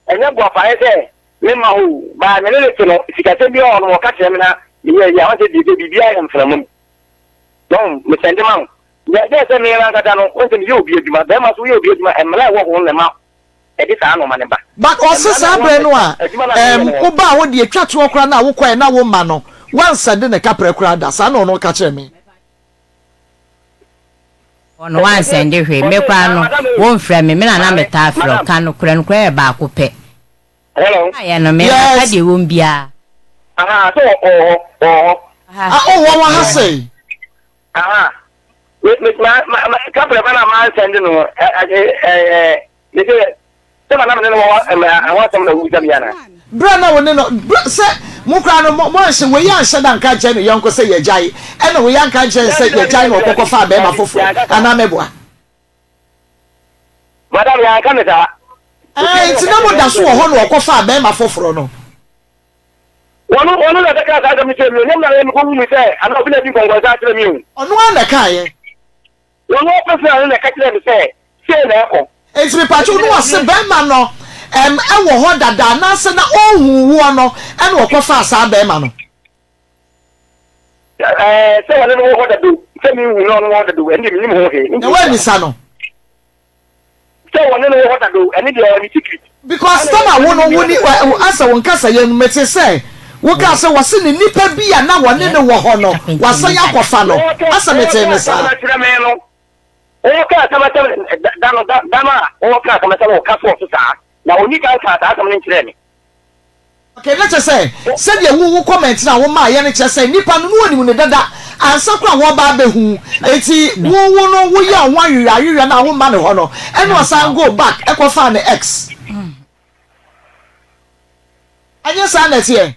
enya buapa ye se me ma ho ba me ne te no sikate bi ho no ka che me na ye ya wa te bi bia em framum don me sende ma ya de se me na ka no o se mi yo bi aduma ba ma so yo bi aduma emla wo ho le ma e di sa no ma ne ba but osesa bre no a wo ba wo de atwa to okra na wo kwai na wo ma no once de ne kapre kra da sa no no ka kire me ono once ende hwe me kwa no wo mfra me na na meta afro ka no kra no kra ba ko pe hello ya no me ka de wo mbia aha so wo ha say aha me kapre ba na ma send no me se sama na me no wa sama na wu jamiana bra na woni no se mu kra no mo hye we ya hye dan ka che no yonko se ye jai e no we ya kan che se ye jai no kokko fa be ma fofo ana meboa madam ya kan ta ti na mo da so ho no kokko fa be ma foforo no wono da ka sa da mi che mi nem na me ko mi se ana obi na bi gongo sa tre mi ono ana ka ye wono pe se ana ka tre mi se na ko enti me pacho no wase be ma no ewo ho dada na se na ohu wo no ene wo kofa asa be ma no se wale no ho dadu se mi hu no no dadu ende mi ho he na wa ni sa no se wale no ho dadu ene de ni secret because tama wo no woni asa won kasa ye mete se woka se wase ne nipa bi ya na wone ne wo ho no wase ya kofa no asamete ne sa oka samata dama oka samata o ka so sa na oni ka asam ne nkyere ni okay let's say said ye wo comment na wo ma ye ne kire say nipa no no ni ne dada ansa kwa wo ba behu enti wo no wo ya wo ayira na wo ma ne ho no eno asan go back e ko fa ne x anya sa na tie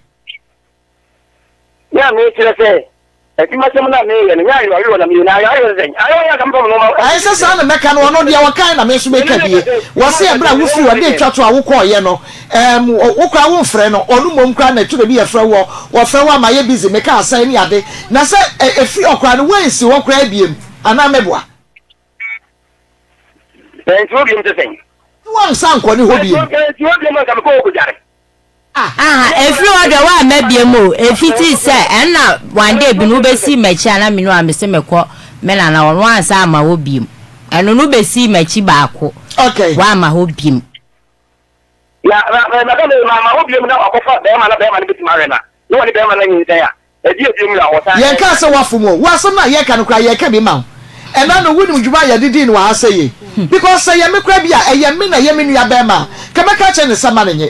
ya me kire say eti ma sem na me ye ne ya ayira na me na ayira zen ayo ya kam no ma ai sa sa na meka no no dia wakan na me so meka die wo se e bra wo firi wo de twa to a wo ko ye no wo kra wo mfre no onu mom kra na tu de bi ye frɛ wo frɛ wo ma ye busy meka asan ni ade na se efi okra no wensi wo kra biem ana meboa enti wo biem te sen wo nsan ko ni ho biem enti wo biem ka me ko ko jare every other one maybe mo if it is and now one day be no be see me chi na me no am se me ko me na na won ansa ama wo biem eno no be see me chi baako okay wa ama ho biem ya na ka ma ho biem na akofa be ma na be ti mare na no woni be ma na nyi den ya edi biem na wo sa ye ka se wafo mo wasam na ye ka no kra ye ka bi ma ena no wuni djuma ya didi no ha se ye because say ye me kra bi a ye me na ye me nua be ma ka me ka che ne sama na nye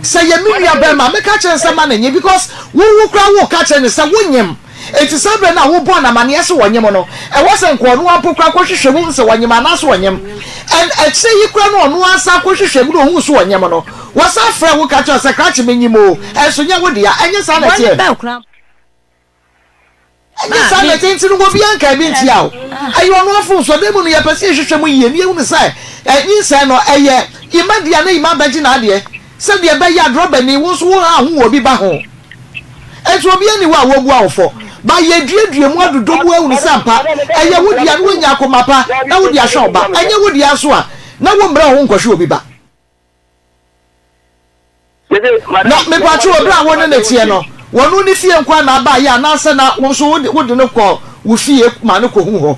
say ye me nua be ma me ka che ne sama na nye because wo kra wo ka che ne sa wonyem enti sabre na wo bo na mane ese wonyem no e wo se nko no ampo kra ko hwehwe mu se wonyem ana so wonyem and e say yi kra no no asa ko hwehwe mu no hu so wonyem no wo sa fra wo ka che se kra che menyimo e so nya wo dia enye sa na tie esa na tinti no go bia nka bi ntia o ayo no afu so dem no ye pese hwehwe mu yie ni ehu ne sai yin sai no eye imadia na imabagi na ade se de be ya drobe ni wo so wo ahu obi ba ho etu obi ani wa wo bu awfo ba ye duedue mu adodo bu ehu ne sampa eye wo dia no nya akomapa na wo dia hwe oba anye wo dia so a na wo mra ho nkohwe obi ba no me pa chu obi a wo ne tie no wonu ni fie nkwa na ba ya na se na wo so wo de ne ko wo fie ma ne ko hu ho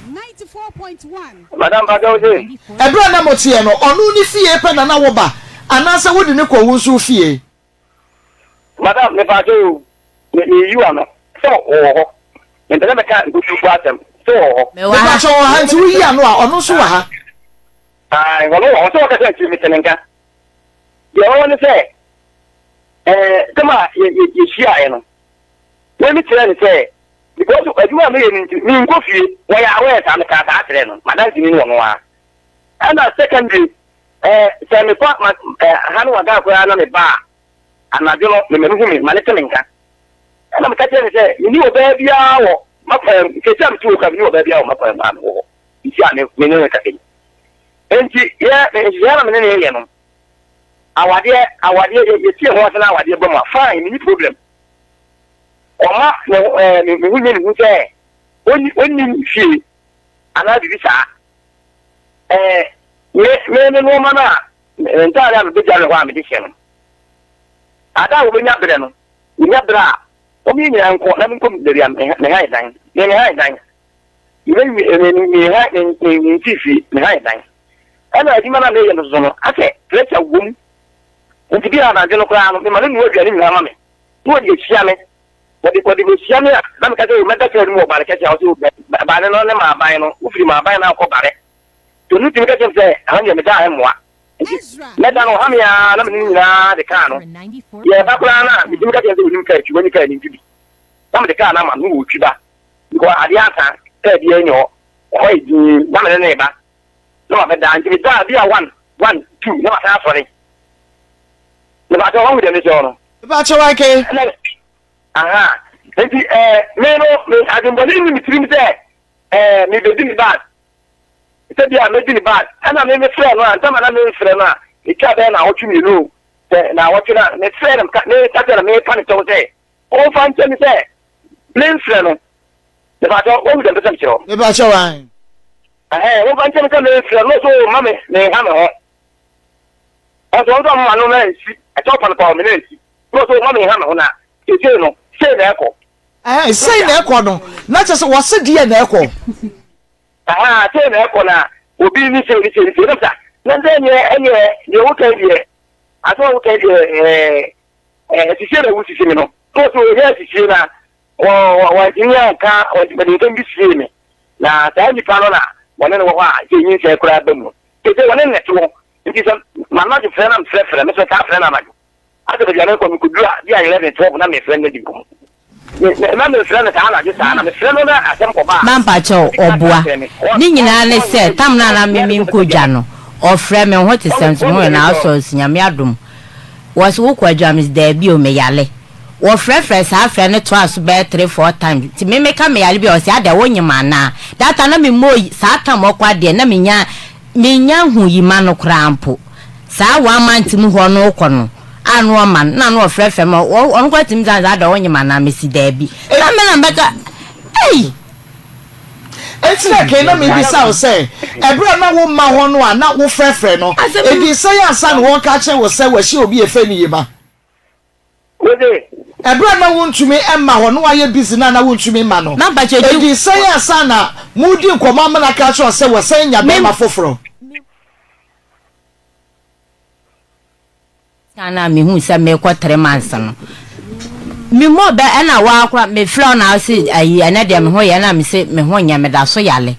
94.1 madam badoje ebra na mo tie no onu ni fie pe na wo ba ana se wo de ne ko wo so fie madam me pa do you am so ho me de me ka go tu atem so ho me pa cho ha nti wo yi anu a onu so wa ha ai wo no so ka se mi tenenka ye won se kama ye shia no we mi tire ni say because aduma me ni ngo fie wo ya we sa me ka ta tire no madam ti ni wo no a and secondary say me pa hanu wa ga ko ya na me ba anajo no me hu me mane tenenka ana me ka tire ni say ni wo ba bia wo mapa ke tam tu ka ni wo ba bia wo mapa ma wo isi ane me ne ka ke enti ya na me ne ye no awade ye tie ho na awade bom fine ni problem oma me hu ni hu say oni fi ana bibi sa me no mana ntara me be jale ho am de hye ada wo nya bre no nya bra o mi nya nko na nko de ria me ha dan me ha dan me ha ni tifi me ha dan ana di mana me ye no so no ase pressure wom nti bi ana je no kra no me mane no aduane mi ha me no de hia me wo de hia me na me ka se me da kra ni mo bare ka ja o so ba ne no ne ma ban no ufiri ma ban na akọ bare to nu ti me ka se han je me da emwa me da no ha me ya na me ni na de ka no ye ba kra na me ti me ka se ni ka twi woni ka ni bi na me de ka na ma no wo twi ba ko ade ata ka bi enyo o yi na me ne ba no ma be da nti bi da bi a 1 2 na ma sa sorry le ba to won de me so no ba cho wa ke aha enti me no me adimbo ni mi trim se me be di ni bad ite bia me di ni bad ana me frɛ no anta ma na me frɛ no a ika be na wotwi mi no na wotwi na me frɛ no ka me ta tell me pa ni to se o fa nche mi se me frɛ no le ba to won de me se chiro le ba cho wa o fa nche mi se me frɛ no so ma me ha me ho o so ndo ma no na si a to pa pa me na si no so ma me ha me ho na ke no se na eko say na eko no na che se wo se die na eko se na eko na obi ni se na nze enye wo ka die aso wo ka die sisi na wusi simi no so ya sisi na wa jinya ka o bedi kan bi sisi me na ta ni pa no na wona no wa je yin se kura ba mu ke te wona net wo nti so mama je frɛ na frɛ me so ta frɛ na ma ade be jana ko mi kudu a dia 11 12 na me frɛ na di ko na me frɛ na ta na je sa na me frɛ no na asem ko ba mampa cho obua ni nyina ne se tam na mimi nkodwa no o frɛ me ho te sense mo na aso sinyame adom was wo kwadwa mis there bi o me yale wo frɛ sa frɛ ne to aso be 3-4 times ti me ka me yale bi o se ade wo nyima na data na me moyi sa tam okwa de na menya hu yima no krampo sa 1 month mu ho no kɔ no anu man na no frɛ ma on kwa tim za ade wo nyima na me si there bi na me na mbeka It's like na me bi sa o say ebra na wo ma ho no a na wo frɛ no e bi say ansan wo ka che wo say wo hye obi efe ni yima wode ebra na wo ntumi emma ho no aye busy na wo ntumi ma no na ba che e bi say ansan na mudi nkoma ma na ka che wo say wo say nya be ma foforo kana me hu say me kwa 3 months no mi mo be na wa akwa me flow na say ayi na de me ho ye na me say me ho nya me da so yale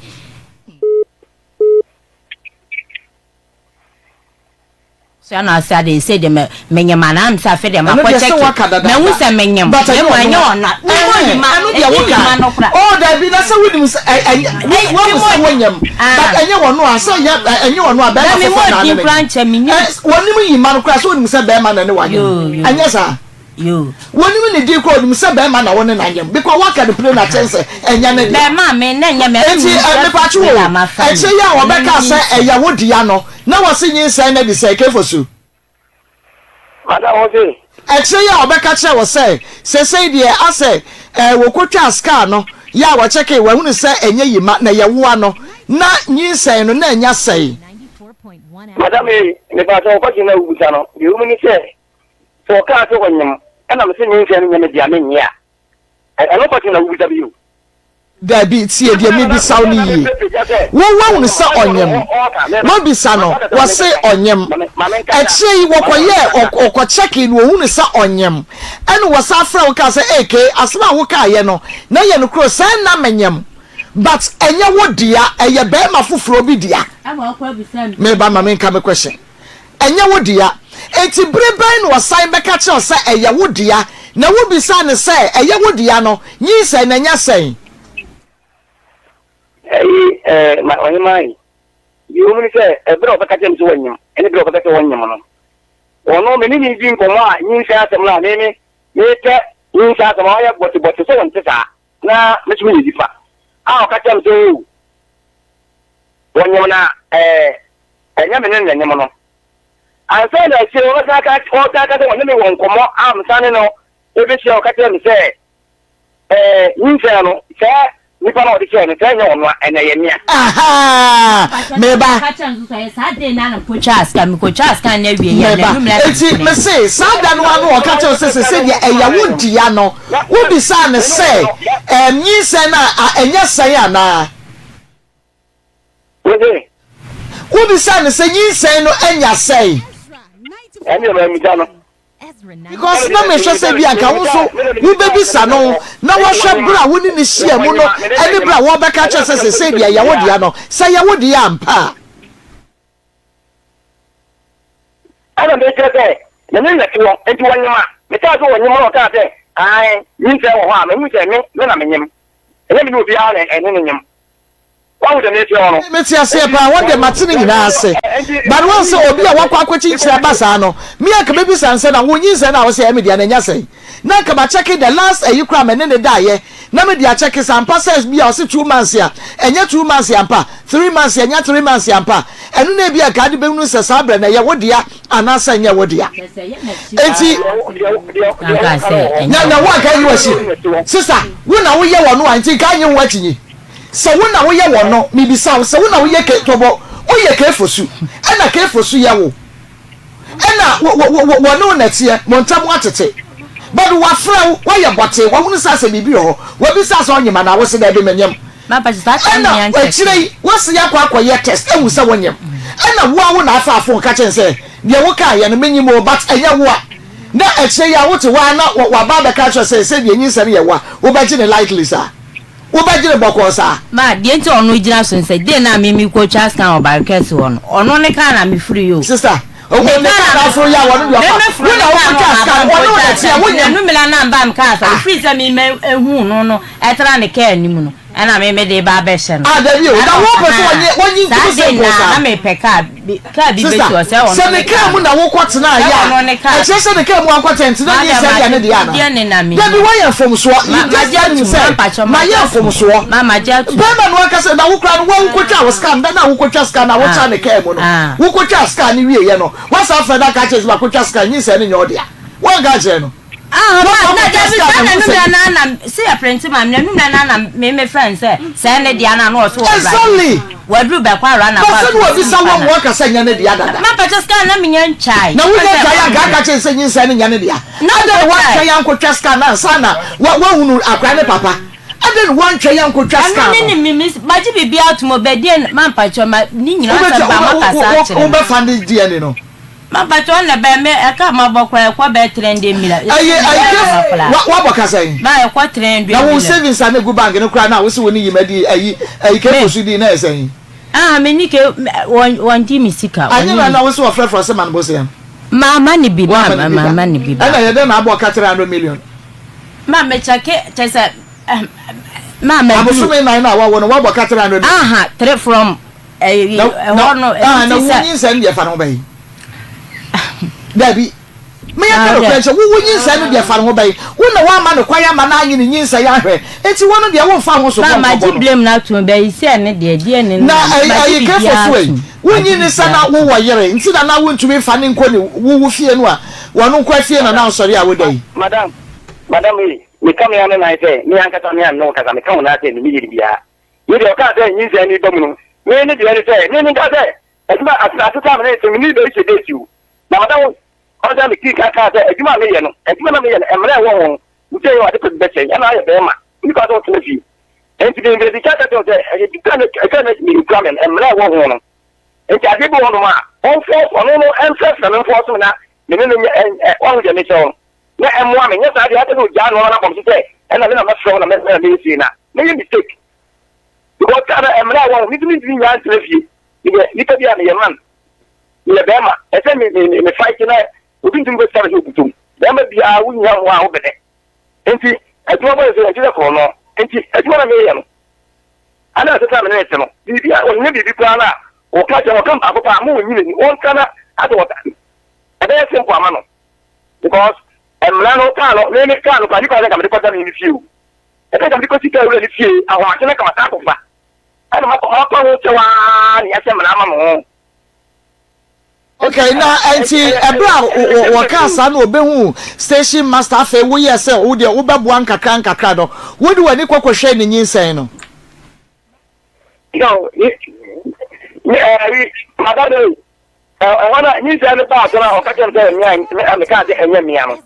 so na say de say de me nya mana am say fe de ma ko check me hu say me nya me mo anya ona me ho ma anu de wo ka oh da bi na say we dim say wo say wo nyam but anya wo no say anya wo no a be na me mo di planche me nya woni yi ma no kra so dim say be ma na ne wa nyam anya sa yo woni mi ne di ko nim se be ma na woni na nyam because waka the play na chance enya ne be ma me na nya me me pa chu e che ya wo be ka se eya wodi ya no na wo se yin se na di se ke fosu ada wo se e che ya wo be ka che wo se die ase wo kwotwa ska no ya wo cheke wo hunu se enye yima na ye wo ano na yin se no na enya sei madam me pa so ko ti na ubuta no ye umi ni se so ka to wonyam ana me se nyin se no me dia me nya ana ko ti na ubuta bi o da bi tie dia me bi saw ni yi wo ne sa onyam mo bi sa no wo se onyam e che yi wo koye okọ checking wo hunu sa onyam ene wo sa fra wo ka se eke asema wo ka ye no na ye no kro sa na menyam but enye wo dia eye be ma foforo bi dia me ba ma me nka me question enye wo dia enti breben wo sign be ka che o se eye wo dia na wo bi sa ne se eye wo dia no nyi se na nya sen ma onye mai you mean say e bro ba ka jem so wanyam ene bro ba ka wanyam no ono me ni di nkomo a nyin sha asem na me te nyin sha asem ya boti so won tesa na me tumi ni difa a o ka jem so wanyam na enya me ne nyam no an say na che o ka wanyam me won nkomo am sane no e be che o ka jem say nyin sha no say nipa na odike no tanya ono eneye mia aha meba ka chanzu so sa de na ko chas ka mi ko chas ka na wie ya na numla eti me say sa da no anu o ka che se dia eya wodi ya no wo bi sa ne say nyi se na enya sai ana wo bi sa ne se nyi se no enya sai eni ma mi jano because na me hwe se bia ka wo so wo bebi sa no na wo hwe bra wo ni ne hia mu no eni bra wo be ka che se bia ya wodi ya no se ya wodi ya ampa ana me che se na ne na tiwo enti wanyama me ta so wanyama no ka se ai nyi se wo ha me mu se me na me nyem ene mi no bia na ene ne nyem wa wo de ne tiwo no me ti ase pa wo de matini nyina ase but won se obi a wakwa akwachi nchira basa no me aka bebi sanse na wo nyi se na wo se emi dia na nya se na ka ba check the last ayikura me ne da ye na me dia check sampa says bia o se 2 months ya enya 2 months ya mpa 3 months ya nya 3 months ya mpa enu na bia ka de be nu se sabre na ye wodia anasa nya wodia enti na wo aka yi washi sister wo na wo ye wo no anti ka nyi wo achinyi se wo na wo ye wo no mi bi sa se wo na wo ye ke tobo o ye ke fosu ena ke fosu ye wo ena wo no na tie montam atete but wa fra wo ye bote wo hunu sa se bibi ho wo bi sa so onyema na wo se da be manyam ma pa sa ta ni an tire wo se ya kwa ye test ewu se wonyam ena wo na afa afo ka chen se de wo ka ye no menyim o but enya wo a na eche ya wote wa na wa ba be catch say the nyinsem ye wa wo ba gine lightly sir wo ba gine boko sir ma de nti onu gina so say de na me ko chas kan obarket won onu ne kan na me free yo sister o ne kan na fro ya wonu yo fa wo na wo chas kan wonu na tie wo nya nu me la na mba m ka sa free say me ehu no etra ne ka animu no ana me de ba be hye no David o da wo person wonyi nti se ko sa na me pe ka bi be to say onu se ne ka mu na wo kwotena ya e che se ne ka mu ankwata nti na ni se ya ne dia na David wo ya from so ma ya from so mama ja tu ba no ka se na wo kra no wo kwotwa wo scan na wo kwotwa scan na wo cha ne ka mu no wo kwotwa scan ni wie ye no wa sa fa da ka che ba kwotwa scan ni se ne nyo dia wo ga je no see a print ma me friend say ne dia na no so exactly wadru be kwa ra na ba se wo bi sa wo mo ka se nya ne dia dada ma pa just kan na me nya nchai na wo nya chai ga ka che se nyi se ne nya ne dia na de wa chai yan ko twaska na sana wa hunu akra ne papa aden wan chai yan ko twaska ni ma ji bibi atumo be dia ma pa cho ma ni nyina sa ba ma ka sa chire wo be fandi dia ni no ma pa cho na be me e ka ma bokwa kwa be trend mila wa boka sai ba e kwa trend na wo savings ane go bank ne kra na wo se woni yimadi ayi ke posudi na esan me ni ke won di misika anya na wo se wo frefro se man bo se mama ni bi mama ni bi ana ye de na abo 300 million ma me chake tese ma me abo so me na wa wo no wa bo 300 3 from no na wo yin se ndie fa no bai Dabi me ya ko kwenche wo nyinsa no de fa no bai wo na wa ma no kwaya ma na anyi ni nyinsa ya hwe enti wo no de wo fa ho so ko ma ji blame na to bai se ne de ne na ayi ke for so wo nyini sa na wo wo yere enti na wo ntumi fa ne nko ne wo fie no a wo no kwa fie na sori a wo dai madam me kam ya na say me anka ta me an no kaza me kam na say ni mi bia ye de ka say nyinsa ni dom no me ni de ni say ni ka say asma asata me ni ni be che de you na madam ọjà mi kí kàkà sẹ ẹdwuma mi yẹ no ẹdwuma náà mi yẹ no ẹmẹrẹ wọ wọn wùtẹ yẹ wà á dẹ pẹlú bẹsẹ yẹn náà yẹ bẹẹ ma nípa tó tún fi ẹnti ní ìgbésí kàkà tó sẹ ẹyẹ dìgbà ní ẹkẹ ní mi ìgbà mi ẹmẹrẹ wọ wọn no ẹnti àdé bí wọn no ma wọn fọ ọno no ẹnfẹ fẹmẹ fọ ọsùn na mímí ni wọn jẹ mi sẹ wọn ní ẹmúwa mi nyẹ sáà di àti ní ọjà ní wọn náà bọ̀ sísẹ ẹnna mi náà mẹ fẹ wọn náà mẹ mi sí na mi yẹ mistake because kàdà ẹmẹrẹ wọ wọn nítorí ní ìyá ń tẹlẹ fi nípa bí i àmì yẹ man yẹ bẹẹ ma ẹsẹ mi fight náà obi ntum go start okutum dem be bia wo nya ho a wo bede enti aduma bo se ejire ko no enti aduma na me ye no ana se ta me ne se no bibia o nya bibi kwa na o ka je o kan akota mo nyi ni on kana ado wota ebe se nko ama no because emla no ka no me ka no ka di ka ka me ko ta ni fiu ebe ka me ko sika ure ni fie aho ake na ka mata ko fa ana ma ko ho che wa ni ase mna ama mo. Okay, now enti ebra wo ka sa na obehu station master afa wo ye se wo de wo bebo ankakra do wo de wani kwakwohwe ni nyinsan no no madam wana nyinsan ne pa so na o ka tem se mi ka de enye mia no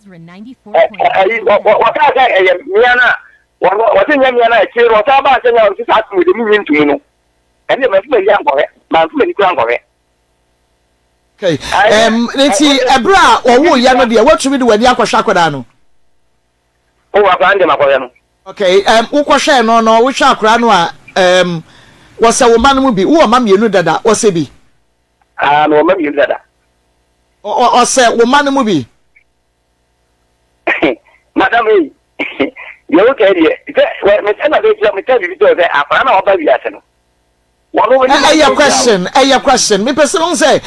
wa ka ga enye mia na wa se enye mia na e kire wa ta ba se nya o ti sa tu de mi ntu no ene ma fu ya ngore ma fu ni kwa ngore. Okay. Nti ebra owo ya no de watumi de wani akwhwa akoda no. O wa ba ande makoya no. Okay. Wo kwhwe no no wo hwa akora no a wo se wo man mu bi wo ma mienu dada wo se bi. No ma mienu dada. O se wo man mu bi. Madam yo ke die. Me se na me tell you to say akora na oba wi ase no. A question. Me person say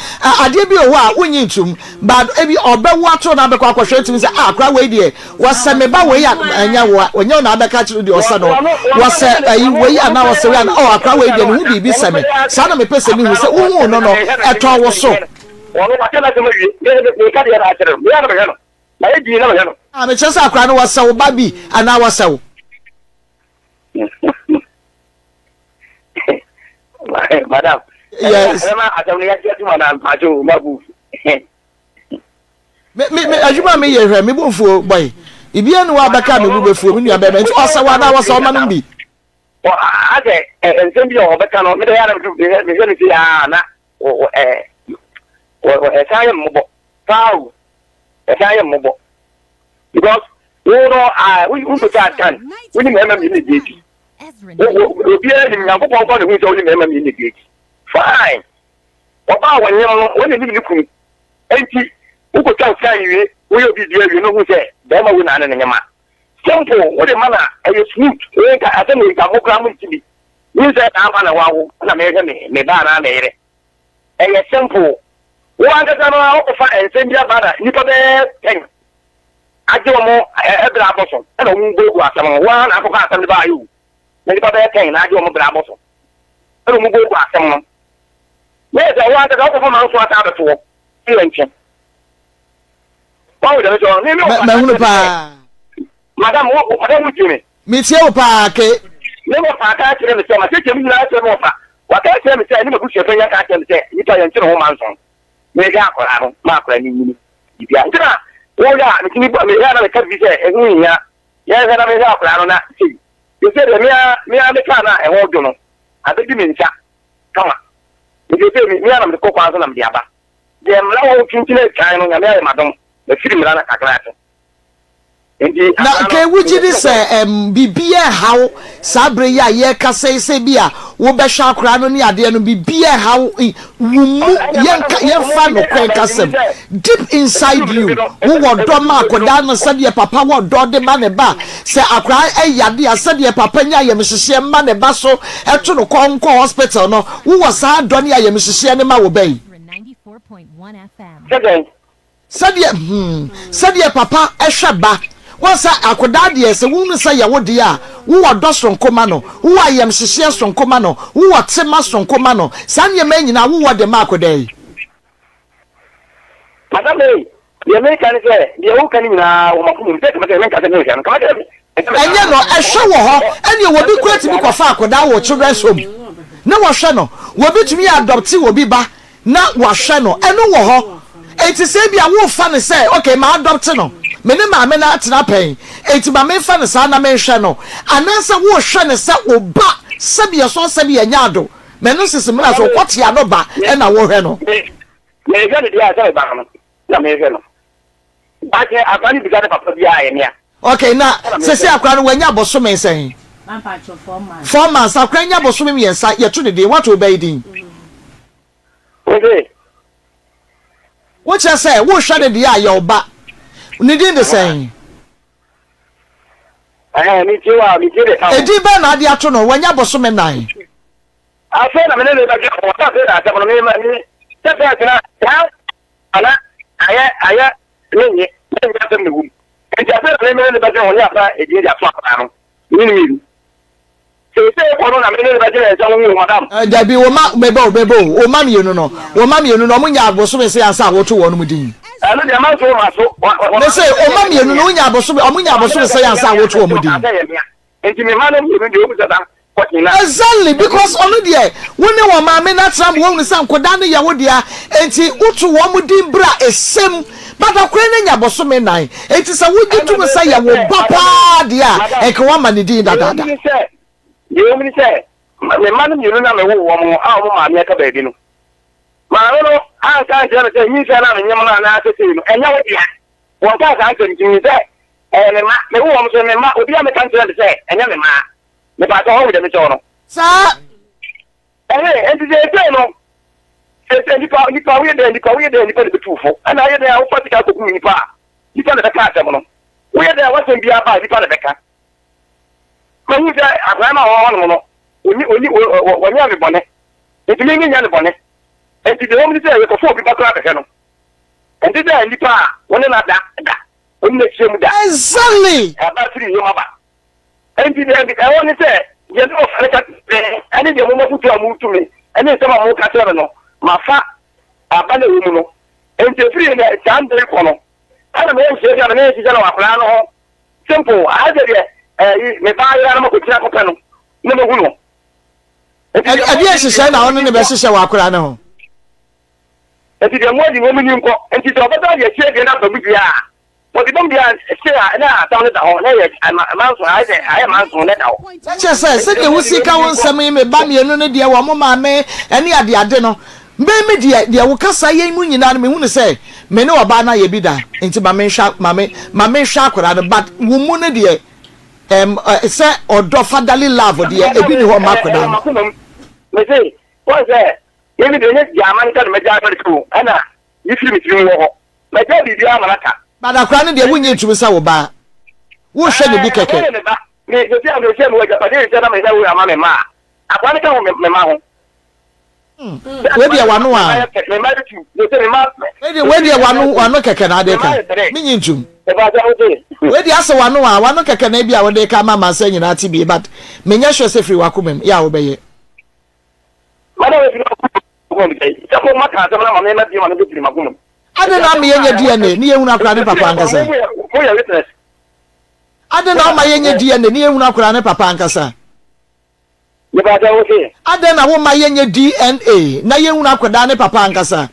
ade bi o wa wonyi ntum but ebi obewo ato na abekwa akwhwe ntum say akra we die wose me ba we anya wo onye na abeka chiru di osa no wose ayi we ana wose we ana akra we die no hu bibi se me sa na me person mi hu say hu no eto wo so wono ba tena se me me ka de na achero me ana be no na e di na be no me chesa akra no wose wo ba bi ana wose wo madam yes me ajuma me ye hwe me bofuo boy ibia no abaka me bubefuo me nua be me osa wa na wasa o ma no bi o ade ensem bi o beka no me de ya na me je ni fi na o saye mbo pau saye mbo because we put that can we need them in the gate. We be in the Papa we only them in the gate. Fine. Papa when you look empty, who could tell you will be there, you know who say, them will not in your simple, what a manner, and you snoot, I think we can walk around to be. You said, I'm on a wow, American, Medana, and a simple. One that I'm out and send your mother, you put there. I do more every apostle. I don't go to someone, one, I forgot to buy you. Maybe by that thing, I do more apostle. I don't go to someone. Yes, I want to go from my house out of four. Madam, what are you doing? Miss Yo Park. Never I tell them, I said to me last year, what I tell me, I never put your finger at them, say, you tell them to home answer. Make up for Adam, Mark, and you. If you are, oh, yeah, we have a cut visa, and we are, yes, I have a help, I don't know. You said, me, I'm the car, and hold you. I think you mean, come on. If you say me, I'm the co-pastor of the Abba. Them low continue time on America, madam, the film ran a class. Na ke wuji di se bibia hawo sabre ya ye ka se bia wo be hwa akra no ne ade no bibia hawo wumu ye fa no kwen kasem deep inside you wo wodo ma akoda no se de papa wo do de ma ne ba se akra eyade ya se de papa nya ye mhihye ma ne ba so eto no konko hospital no wo wo sa do ne ye mhihye ne ma wo bai 94.1 FM se de papa ehwe ba wasa akoda de se wunu se ye wo de a wo wodo sonkoma no wo ayem hihye sonkoma no wo wotema sonkoma no sanye manyina wo wode ma akoda yi madam ye me kan se ye wo kan nyina wo makum se ke me kan se me kan ka enye no ehwe wo ho ene wo bi kwati bi kofa akoda wo children home na wo hwe no wo bi tumi adopt wo bi ba na wo hwe no eno wo ho enti se bia wo fa ne se okay ma adopt no mene ma me na atena pen enti ma me fa ne sa na me hwe no anansa wo hwe ne se oba se bia so se bia nyado mene sisi me na so kwoti ano ba e na wo hwe no me hwe ne dia se ba no na me hwe no ba ke abani bi ga papa bia ye nia okay na sisi akwa no wanya boso me sen man pa cho 4 months akwa nya boso me yensa ye to ne de what obey din okay what you say wo hwe ne dia ye oba ni din de sen mi tiwa edi ba na ade ato no wanya boso me nan afa na me ne ba ke ko ta fe da ta no me ta fe na ya ana aya ni ta fe me wu en ta fe me ne ba ke ho ya fa e di ja fa pa no ni se ko no na me ne ba ke ja wo madam dabi wo ma bebo o ma mienu no mo nya boso me se ansa wo to wo no mu din alo de ma so me say o ma mienu no nya boso o mu nya boso se ansa wo to wo mu din enti me ma no mi de o mu sada exactly because onu de woni wo ma me na tram wo nu san koda ne ye wo dia enti utu wo mu din bra esem bata kure ne nya boso me nan enti sa wo gitu me say ye wo papa dia e ko wa ma ne din dada ye o mi say me ma no mi na me wo mo a mo ma me ka ba bi no ma no a ka je na mi say na me nyam na na tete no enya wo dia wo ka ka ke mi say me ma me wo mo so me ma obi a me kan tell say enya me ma me ba to ho de me to no sa enti je say no se ni pa we de ni pa de betufo ana ye de a wo patika ko ni pa ni pa de ka asem no we de a wasem bia ba ni pa de beka ma ni say abrama ho no oni wanya me bone enti me nya ne bone enti de ho ni say ko fo bi ba kra ka no enti de ni pa woni na da oni na chemu da exactly aba siri yo maba enti de bi e woni say je no fa ka ani de mo mo futu amu tu me ani se ma mo ka tere no ma fa aba na wo mu no enti free na chandre ko no ana me se ga na se ga na wa kra no simple a de me ba ya na mo ko tira ko pa no ne mo hu no edi ehihye na ono ne be hihye wa akora ne ho enti de mo di mo mu ni nko enti to bata ye che de na ba bu bia mo di bom bia se na ta ne da ho na ye man so ai man so ne da ho che se de wusika won nsam me ba mienu ne de wo mo ma me ene ade no me dia wo kasa yen mu nyina no me hu ne say me ne oba na ye bi da enti ma me hwa akora no but wo mu ne de say odo fatherly love de ebi ni ho ma akora no me say what say ye bi de ne jaman ka me ja ko ana yifi mi tiri wo ho me ja bi bia manaka but akora no de wo nye ntumi sa wo ba wo hwe ne bi keke me je ti am je mo ja pa de je na me sa wo ama me ma akora ne ka ho me ma ho we dia wanu a we dia wanu keke na de ka minyi ntum we dia se wanu keke na bia we de ka mama sa nyina ti bi but menya hwe se free wakomem ya wo beye mana we fi ko mi dai ta ko maka ta na mama na bi ma na bi free makomem ade na me yenya DNA ni ehunu akura ne papa ankasa ko ya witness ade na ma yenya DNA ni ehunu akura ne papa ankasa Ade na wo ma yenye DNA na yenwu na akwada ne papa ankasa.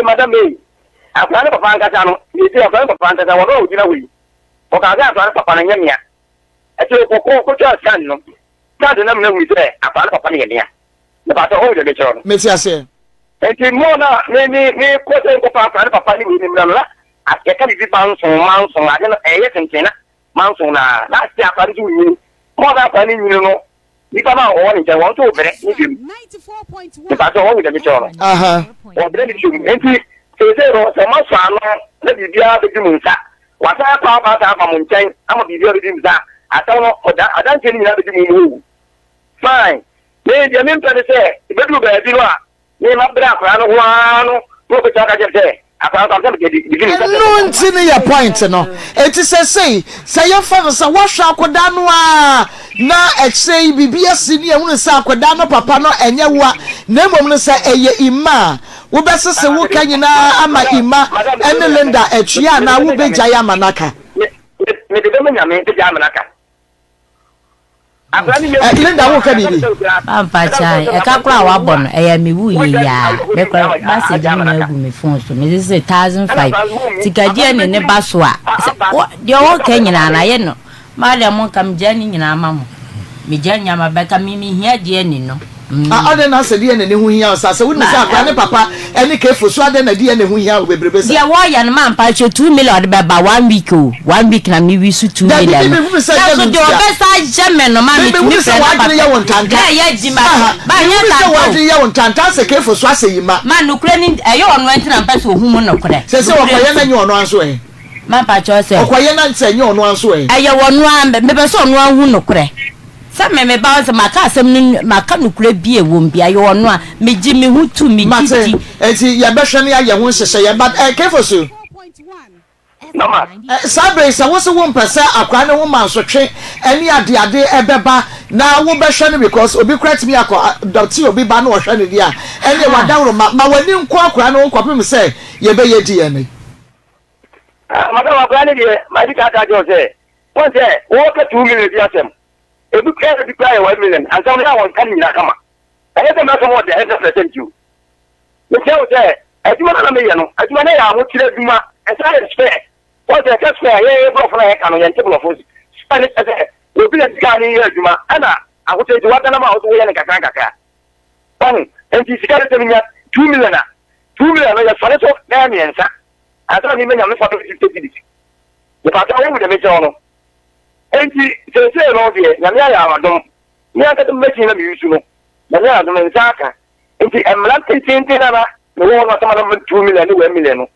Madam me. Akwada ne papa ankasa no, ni ti akwada papa ankasa wo no ojina wi. O ka ga akwada papa na nyamia. E ti ko cha scan no. Scan na me na wi se akwada papa na nyamia. Na ba to ho de choro. Me ti ase. E ti mo na me ko se ko papa ni wi ni mra la. Ake ka bi ba nso ade no eye tentena. Manso na ti akwada ju wi. More than any no. If I'm all in want to over 94.1. If I don't with the channel. Or then you empty. So there was a month. Let me be out of the moon. What I papa I'm on chain. I'm a video with him that I don't know. I don't tell you how to move. Fine. Then the men say, if you be a name up there, I don't want to go to say. No ntini ya point no eti say you fa so wo hwa akoda no a na exei bibia sini ehunu sa akoda no papa no enye wa na emom no say eye ima wo besese wo kanyina ama ima ene Linda etwia na wo beja ya manaka me de be nyame de ja manaka Linda wo ka bibi pampa chai e ka kura wa bon e mi wu yi ya me kwa message ni na gu me phone so me say 1005 tikaje ne baso a de wo ka nyina na ye no ma le mo kam jani nyina ma mo me janya ma be ka mi hia de ni no ade na se de ne hu hia sa se wo ne sa akwa ne papa ene ka fo so ade na de ne hu hia wo bebrebe sa de wo ya ne man pa che 2 million de be ba 1 week o 1 week na mi wi su 2 million so de o be sa jeme no ma mi fe na ba ya won tanta ya jima ba nya ta wa de ya won tanta se ka fo so ase yima man no kura ni eyo ono entina pa so hu mu no kura se okoye na nyi ono anso e man pa cho se okoye na nse nyi ono anso e eyo ono an me be so ono an hu no kura sa me ba se maka asem maka nukure bi e wom bia yo ono a me gi me hu tu me gi enti ya behwe ne aye ho hyehye ya but kefosu Mama sabe sa wo se wo mpese akwa ne wo mansotwe eni ade ebeba na wo behwe ne because obi correct me akwa doctor obi ba na wo hwe ne dia eni wadawro ma wani nko akwa ne wo kwapem se ye be ye di ene madam akwa ne die ma di ka ta jo se won se wo ka 2 million dia sem ebi kaya bi kaya 1 million and some ya won kan ni na kama aye se ma so what the head of the you you say aduma na me ye no aduma na ya mo kire aduma e sa respect what the case fair ye bro for e kan ye table of spanish say obi na tika ni ye aduma ana akote ji wada na ma o ye ne kaka pan enti sikare te minya 2 million no ya fare so na mi ensa ata ni me nya me fa 50 cedis ye pa ta wo de me jono enti se no de na me ya wadom ni aka to mechi na mi yusu no na ya wadom nsaka enti emlan tintin na ba no wo na tama na 2 million ni 1 million no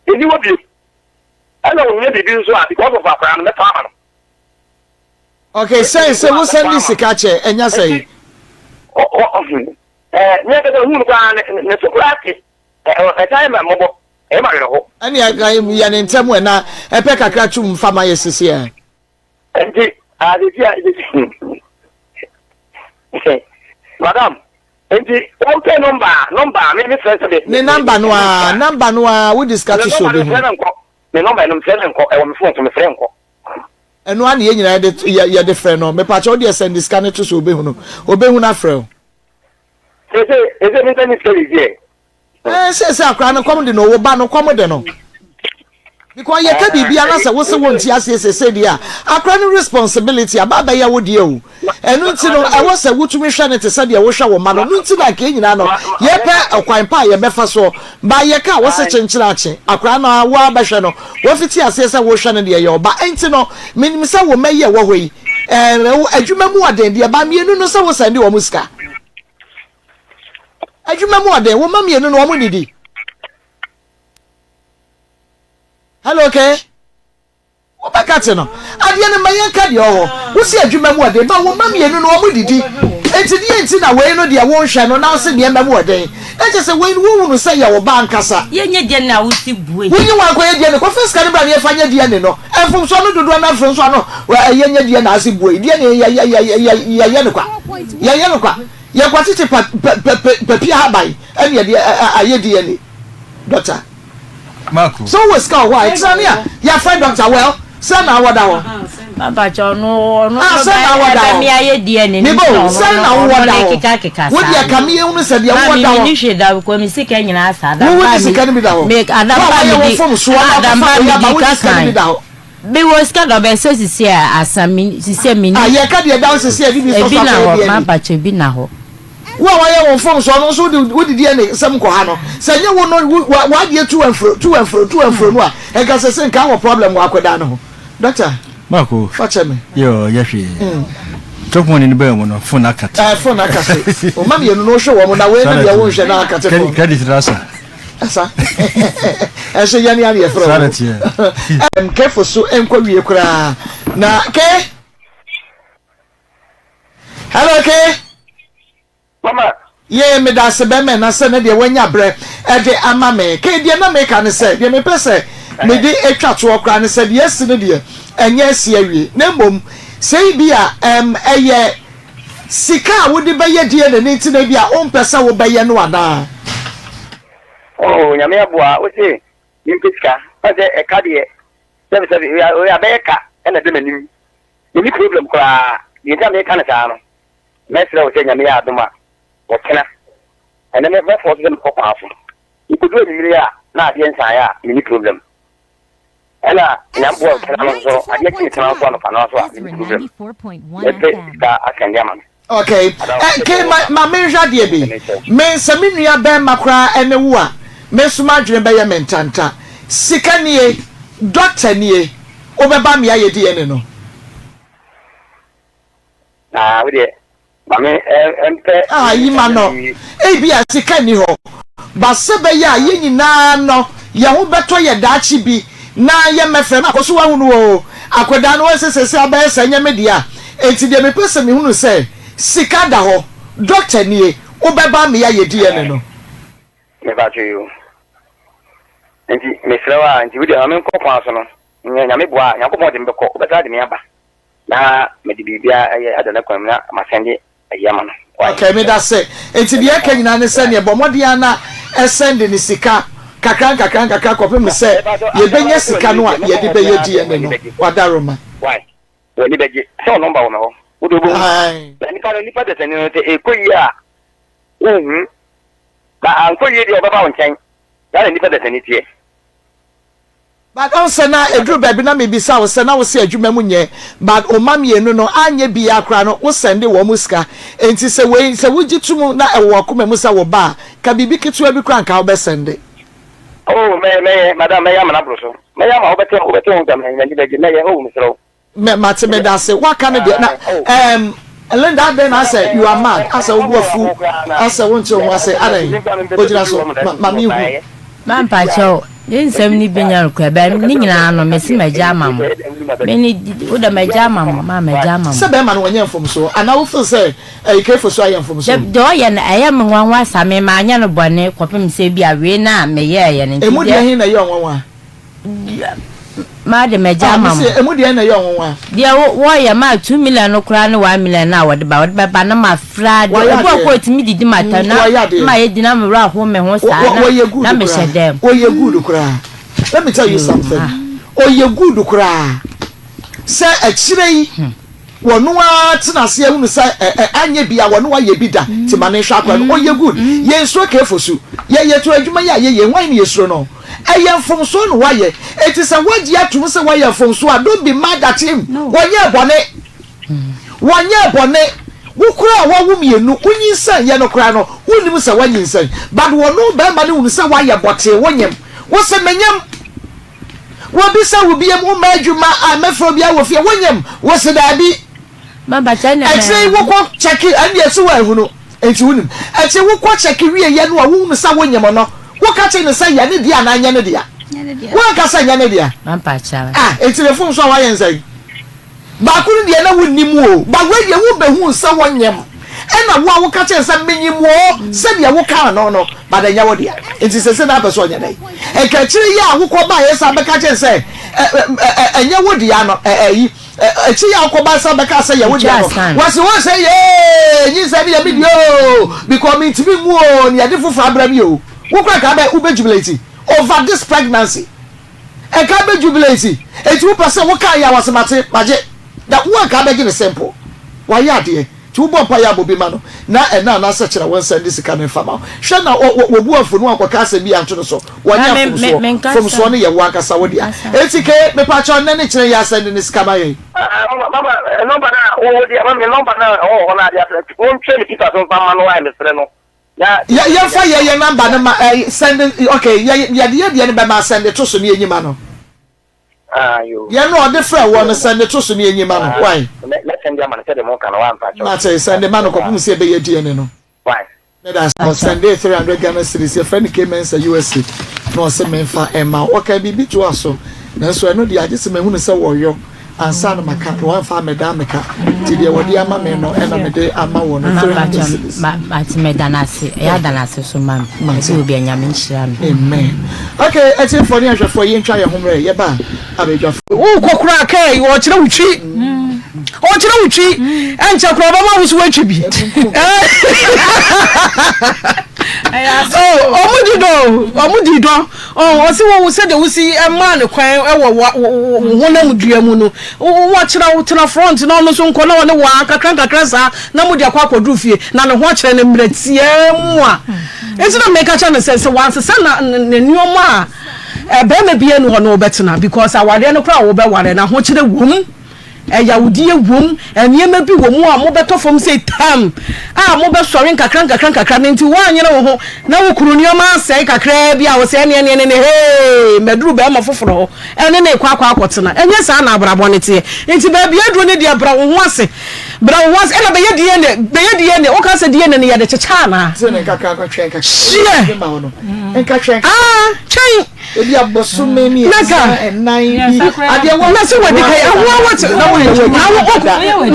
edi wo bi ala wo ne bibi so a because of akra na ta ma no okay say wo send this sikache enya say ni aka to hu kwa ne sokurati e time mo bo e ma re ho ani aga ya ne ntemu na epe kakra tum fama yesisi e enti madam enti okay number me friend say ni number no a we discuss so be me number no friend nko e wo me phone to me friend nko eno an ye nyina ye de friend no me pa cho de send scan to so be hu no obe hu na friend ese me tani skeli je say akra no kom de no wo ba no kom de no because you can be anasa wo se won ti ase say dia akra no responsibility ababa ya wo die o enu nti no e wo se wutumi hwe ne te se dia wo hwe wo ma no nti na ka nyina no ye pe akwan pa ye befa so ba ye ka wo se chenchira ache akra no wo abahwe no wo fiti ase se wo hwe ne dia ye oba enti no minim se wo meye wo hoi adwuma mu aden dia ba mienu no se wo sende wo musika adwuma mu aden wo ma mienu no wo mu didi. Hello, okay. What back at no? At the end of my cardio, who see a dream more day, but one mammy and no one did. And to the end, in a way, no, dear won't shine on now, send the end of more day. And just a way who will say our bank cassa. Yen, now, when you are going to go first, can you find your Diano? And from Sano to Dwana from Sano, where a yen Diana boy, Yanuka, Yaquatiti Papia by, and yet, daughter. Marco. So what's called why? Examia. Your friend Dr. Well, send our down. Papa John, no, send our down. Me, I did. Nibo, send our down. Would you come here and say, you're down? You should have come sick and you ask. Who is the academy down? Make Adam from Swam, Be was kind of a society as some semi. I can't get down to see a dinner. Well, I am from so also do the some kohano. Say you will not why you to and fro. And can say kind problem wakodano. Doctor Marco, fetch me. Yo, yes. Talk one in the bell on phone akat. Phone akat. Oh, mammy, you know show woman away and you won't share akat. Credit rasa. Asa. I say yani from. I'm careful so enquiry kra. Na ke? Hello ke? Mama, ye me da se be me na se ne de wanya bre e de ama me ke de na me ka ne se de me pese me de etwa to okra ne se de esi ne de enye esi awie na mbom sei bia eye sika wo de be ye de ne nti na bia o mpesa wo be ye no ana oh nyame aboa o se nimpiska o se e ka de se o ya be ka e na de nanim ni problem kwa ye ta me ka na sa no mesra o se nyame ya adoma Okena. And then never force them for powerful. You could do it really not the entire mini problem. And Nambo can also I get it on one of another problem. I can gammon. Okay. Okay, my major dear be. Men Saminia Ben Macra and the Wa. Messumaj by a mentanta. Sikanie, Doctor Nie, Obabamia ye no. Ah, we did. Imano. Ebia sika ni ho. Ba sebe ya ye nyina no, ye ho beto ye dachi bi na ye mefre na koso wa hunu o. Akoda no sesese aba esa nya media. Enti de me pese me hunu se sika da ho. Doctor nie, obeba me ya ye die ne no. Me ba you. Enti me frewa enti we de amen ko kwa so no. Nya me boa, nya ko mo de me ko, obeta de me aba. Na me de bibia adana kwam na masende ayama no. Okay, me that say. Enti de aka nyina ne se ne bomodian na send ni sika kakran kopem me se ye benya sika no a ye de be ye die ne no. Wadaroma. Why? We ni beje. So number wo me ho. Wo do bo. Ni pa de tani no te ekoyi a. Ba ankoyi de obaba won chen. Ya ni pa de tani tie. But also na edru baby na me bisa wo se na wo se adwuma mu nye but o mamie no no anye bia kra no wo sende wo musika enti se we se wugitum na e wo akoma mu sa wo ba ka bibi ketua bi kra nka wo be sende oh me madam me ya mana broso me ya ma wo bete ngam na ni beje na ye o musro me mate me da se wa ka me de na Linda then I said you are mad I said wo fu I said won to wo say adan ojira so mami hu man pa cho den sem ni benya kwa ba ni nyina no mesi maja mam me ni wo da maja mam ma maja mam se be ma no wanya mfom so ana wo feel say e ke fo so ayan mfom so de o ye na aya me nwanwa sa me ma anya no bone kopem se bia we na me ye ne e mu de hin na ye nwanwa ma de maja mam e mu de na ye nwanwa de wo ye ma 2 million no kra ne 1 million na wo de ba na ma fra de wo ko timi didi mata na ma ye dina me ra ho me ho sa na me shedem o ye good kra. Let me tell you something. O ye good kra. Say akire yi wonu a tena se ehunu say anye bia wonu wa ye bi da ti mane hwa kra o ye good ye nso ka efosu ye to adwuma ye ye wan ne ye suro no am from so no why it is a word yet to say why from so don't be mad at him 1 year bonnet 1 year bonnet wo kura wa wo mienu onyin san ye no kura no woni say wanyin san but wo no be ma ne woni say why bote wonyem wo se menyam wo bi say wo biem wo ma adwuma a mefro bia wo fie wonyem wo se da bi Mamba chana. I say wo ko check and yes wo ehunu enti wonim I say wo ko check wie ye no a wo mu say wonyem no wo ka che ne say ye ne dia na anya ne dia wo ka say nya ne dia Mamba chala. enti le fun so wa yen say ba kunu dia na wonnim o ba we ye wo behu say wonyem ena wo ka che say menyim o say dia wo ka no ba da nya wo dia enti se na person nya dai e ka chiri ya wo ko ba ye say be ka che say enya wo dia no echi ya akoba sa beka say ye wo dia no wase wo say ye nyi say be me dio because me tibi mu o ni ade fufu abra mi o wo kwa ka ba ube jubilate over this pregnancy e ka be jubilate e ti wo person wo ka ya wase mate baje that wo ka be give simple wa ya de ti wo bo pa ya bobi ma no na se kire won send this kind of farmer hwe na wo bu afu no akoka se bi anto no so wo nya from so no ye wo akasa wo dia etike me pa cho ne kire ya send this kama ye mama number na wo dia mama number na na dia won tell me people so farmer no I me frɛ no ya fa ye number na ma send okay ya de ne be ma send to so ne enyima no ayo ya no de fra wo no send to so ne enyima no why let send dia man say dem kan wa ampa cho ma say send man ko pum se be ye die ne no why let us send 300 Ghana cedis your friend came in say USA no say me fa ema o ka bibi to aso na so no de age se me hu say wo yo ansa na maka no fa me da meka ti de wodi ama me no ena me de ama wo no ma ti me danase ya danase so mam ti obi anyame nchira me amen okay eti for ni ahwefo ye ntwa ye homre ye ba abedwafo wo kokura kai wo kire wutwi o kire wutwi enche kura ba ma wo so watwi bi omudido o si wo se de wo si e ma ne kwan e wo honam dua mu no wo kire wo tena front na no so nko na wo ne wa kakra sa na mu de akwa kodu fie na ne ho kire ne mratie mu a enti na make cha ne sense once se na ne nioma be me bia no no betena because awade no kra wo be ware na ho kire wom Yahudi wom eniyema bi wo mu a mo beto fom say tam mo be sori nkakra nti wa anyere wo ho na wo kuru nioma asai kakra bi a wo se ne hey meduru be ma foforo ene ne kwa akotena enye sa na abrabo ne te nti ba bia duro ne dia bra wo ho ase ena be ye die ne o ka se die ne ye de checha na se ne kakra kwa twen kakra twen ebi abosu meni enai bi ade wo na se wadi kai awo na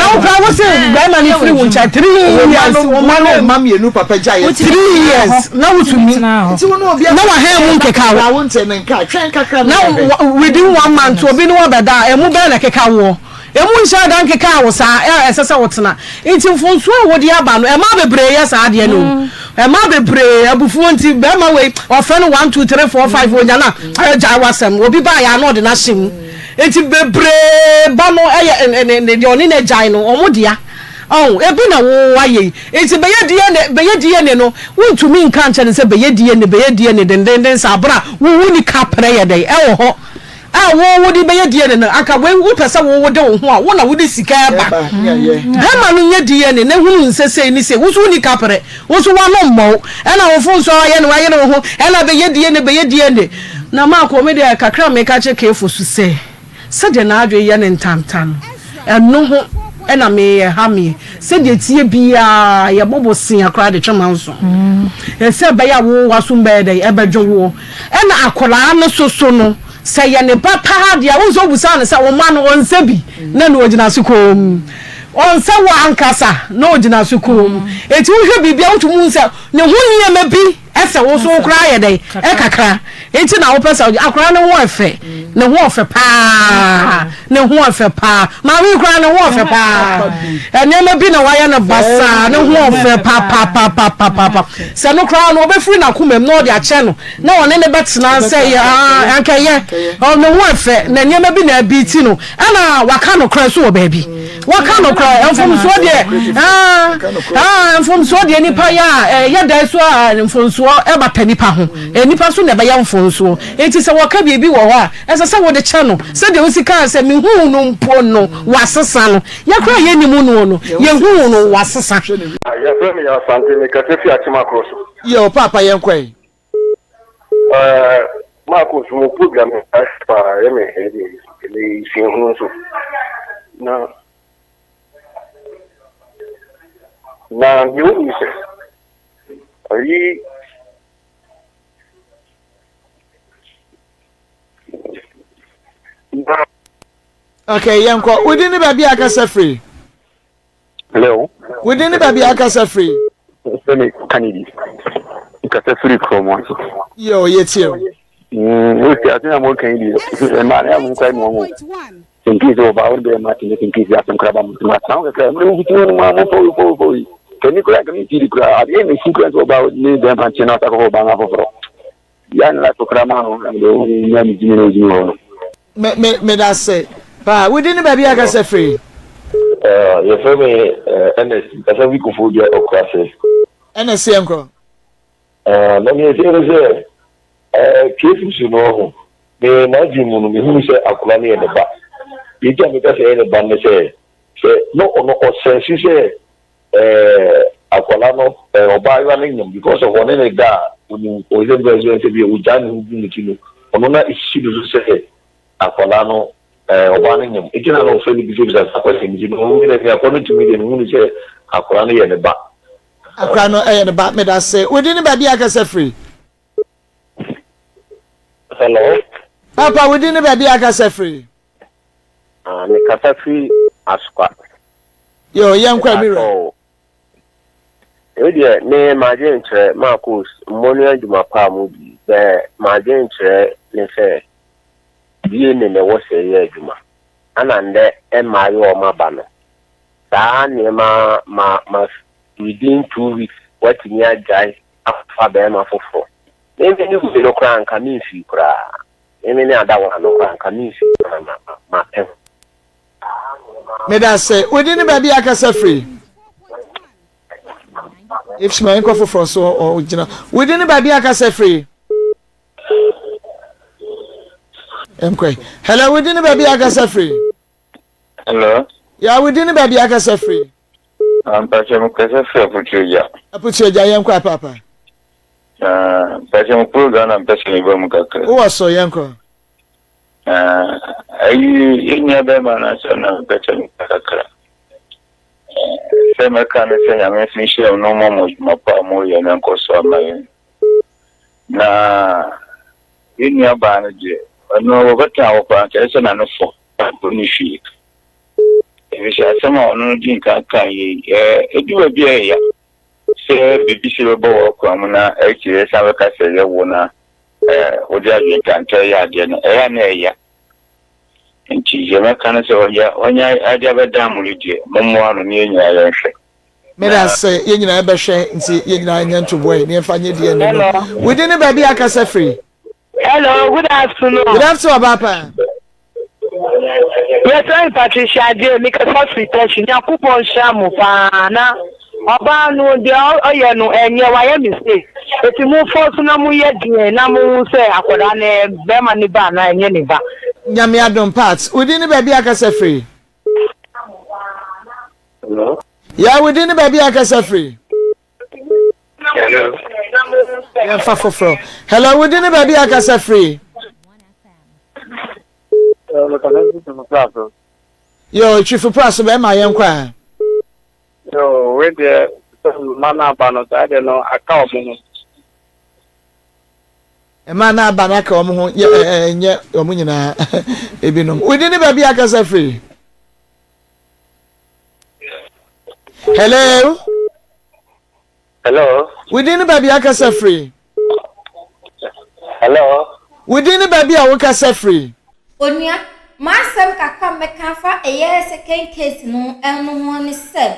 wo pra wo se gba ma ni free won cha 3 years o ma mienu papa jaye 3 years na wo tumi nti wo no obi na wa he mu nkeka wo wo ntene nka twen kakra na within 1 month obi no obeda emu be na keka wo emu nsha dan keka wo sa esese wotena nti mfonso a wodi aba no ema bebre ye sa ade no ema bebre abufuo nti be ma we ofe no 1 2 3 4 5 onya na ja wasem obi ba ya no de na him nti bebre ba no ne de oni na jai no omodia ebi na wo waye nti beye die ne no wontumi nka nche ne se beye die ne den sa bra wo ni kapre ye dai wo ho wo di beye die ne aka wo pesa wo de wo ho a wo na wo di sika ba ma no nye die ne hunu nsese ni se wo so ni kapre wo so wa no mmo na wo fo so ye ne wa ye ne ho na beye die ne na ma ko me de kakra me ka che kefo su se de na adwe ye ne ntantan eno ho ena me ha me se de tie bia ye bobo sin akra de twema nso se be ya wo wasum be de e bedwo wo ena akola no so no se ye ne papa ha dia wo so busa ne se wo ma no onse bi na no ogina so kom onse wo ankasa na ogina so kom eti wo hwe bibia wotumu nse ne hu nyema bi ese wo so kra ye de e kakra eti na wo pesa akra no wo efe ne ho ofe pa ne ho ofe pa ma wi kra ne ho ofe pa ene ma bi na waya na basa ne ho ofe pa se no kra no obefiri na komam no de ache no na wona ne betena se ya ankaye o ne ho ofe na ene ma bi na abiti no ana waka no kra so obabi waka no kra enfom so de enfom so de nipa ya da so enfom so e bata nipa ho nipa so ne ba ya enfom so enti se waka bi wo ho a ese se wo de che no se de usika se me hu no mpo no wasesa no ya kra ye nimu no ye hu no wasesa ya frame ya sante me ka tefi atima cross yo papa yen kwai ma ko so program pa eme ele sin hu so na you ni se okay yanko within the baby akasa free hello within the baby akasa free semi kanidi akasa free from one yo yetio we see atina mo kanidi e ma na mo kai mo tinki zo ba won be ma tinki ya san kraba mo ma san ka mo hutu no ma mo po keni kura keni tiri kura ade me secret zo ba ni dem pa chena ta ko ba nga foforo ya na to kra ma no ndo nya mi jini no jini ho me da say pa within the baby akasa free you feel me ns asa we ko fo dia okwase ns yanko na me say kefu su no me na jimu no me hu se akula ne ne ba bi ja me ka se ne ba ne se no ono o se si se akwala no oba ya ne nyam because of one ne da oni o ze be zo se bi o ja ne hu ni kino ono na isi do se akwala no oba ne nyam ikina no fe ni bi so akwala ni no mi ne ya kono tumi de hu ni se akwala no ye ne ba akwala no ye ne ba me da say within the baby akasa free hello papa within the baby akasa free me kasa free asqa yo yankwa miro Edia me majen tre Marcus moni aduma pa mu bi majen tre ne se bi ne wo se ye aduma ana nde e ma yo ma ba no sa ne ma within 2 weeks what ni ajai afa be ma fofo ebe ni ku no kran ka mi fi kra eme ne ada wa no kran ka mi fi ma pe me da say within the baby akasa free if she may go for so or within the baby akasa free hello within the baby akasa free hello yeah within the baby akasa free Pachem kasa free aputuja yankwa papa pachem program am pachem ibo mukaka o so yanko ayi enya be mana sana pachem kakra sema kana senya mfishi no momo mapa mo ye na nkoso amaye na enya ba na je no wobata wo pa kese na no fo ni shi ebi asema ono din kan ye eduwa bia ya se bibi se bo wo kwa na ekire sabe ka se ye wo na odi adwe kan ya de na na ya nti je meka se onya adia bedam lidie mommo anu ne nya ya hwe me da say ye nyina be hwe nti ye nyina nya nto boy ne fa nye de no within the baby akasa free hello good afternoon papa yes I'm Patricia de make a hospital yakupon shamu pa na oba no de oye no enye wa ye mistake eti mu force na mu ye die na mu se akoda na be ma ni ba na enye ni ba nyame adom parts within the baby akasa free hello yeah within the baby akasa free hello yeah fafofro hello within the baby akasa free yo chifu praso be ma yenkwa yo we de mana ba no ta de no aka omo mana abanaka omo ho nye omo nyina ebinom within the baby akasa free hello within the baby akasa free hello within the baby awakasa free Onia, masem kakra mekafa eye second case no eno ho ne se.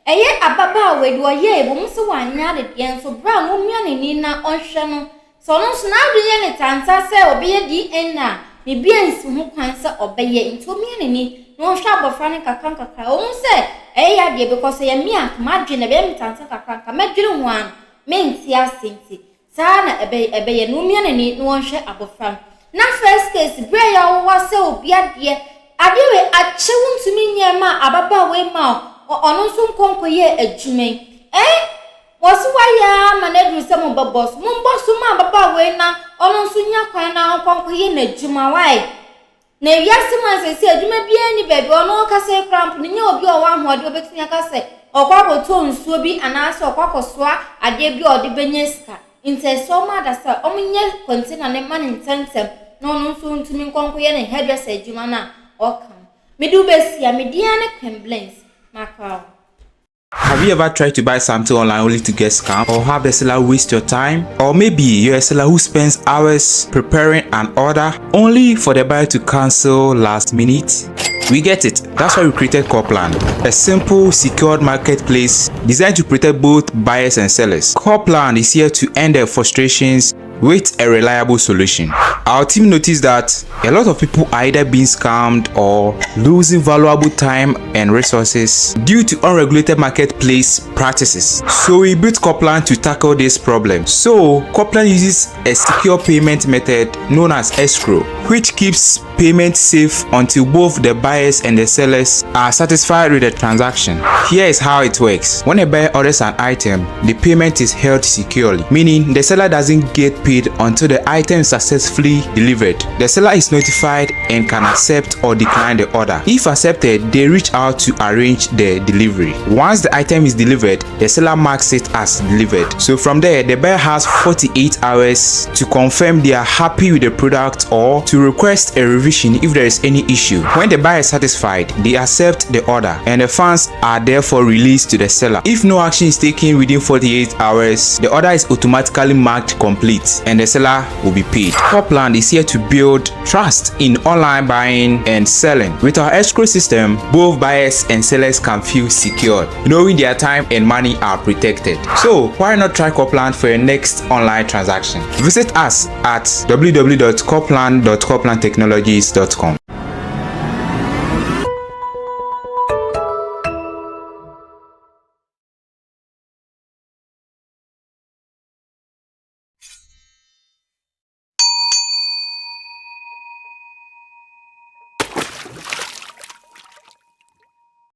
Eye ababa we do ye bo mse wanya de den so bra mo miane ni na onhwe no. So no so na adwenye ne tansa se obe di na me bia nsi ho kwan se obeye nto miane ni no hwa abofra ne kakra o se eye de because ye mia ma dwene be mtansa kakra ma dwene ho an menti asenti sa na ebe ye no miane ni no onhwe abofra. Na first case bre ya wo se obi ade we ache wuntumi nyema ababa we ma ono so nkonkoye adwumen wosu waya ma na dru se mo babos mo boss ma ababa we na ono so nya kwan na nkonkoye na adwuma wai na wiase man se adwuma bia ni baby ono ka se cramp ni nya obi o wa hoade obetunya ka se okwakoto nsuo bi anase okwakosoa ade bi ode benyeska inte so ma da sa omunye container ne man intentem no no so ntumi nkonko ye ne hairdresser adwuma na okam medu besia media ne complaints makao. Have you ever tried to buy something online only to get scammed, or have the seller waste your time? Or maybe you're a seller who spends hours preparing an order only for the buyer to cancel last minute? We get it. That's why we created Copland, a simple, secured marketplace designed to protect both buyers and sellers. Copland is here to end their frustrations with a reliable solution. Our team noticed that a lot of people are either being scammed or losing valuable time and resources due to unregulated marketplace practices. So we built Copland to tackle this problem. So Copland uses a secure payment method known as escrow, which keeps payment safe until both the buyers and the sellers are satisfied with the transaction. Here is how it works. When a buyer orders an item, the payment is held securely, meaning the seller doesn't get paid until the item is successfully delivered. The seller is notified and can accept or decline the order. If accepted, they reach out to arrange the delivery. Once the item is delivered, the seller marks it as delivered. So from there, the buyer has 48 hours to confirm they are happy with the product or to request a revision if there is any issue. When the buyer is satisfied, they accept the order and the funds are therefore released to the seller. If no action is taken within 48 hours, the order is automatically marked complete and the seller will be paid. Copland is here to build trust in online buying and selling. With our escrow system, both buyers and sellers can feel secure, knowing their time and money are protected. So why not try Copland for your next online transaction? Visit us at www.copland.coplandtechnologies.com.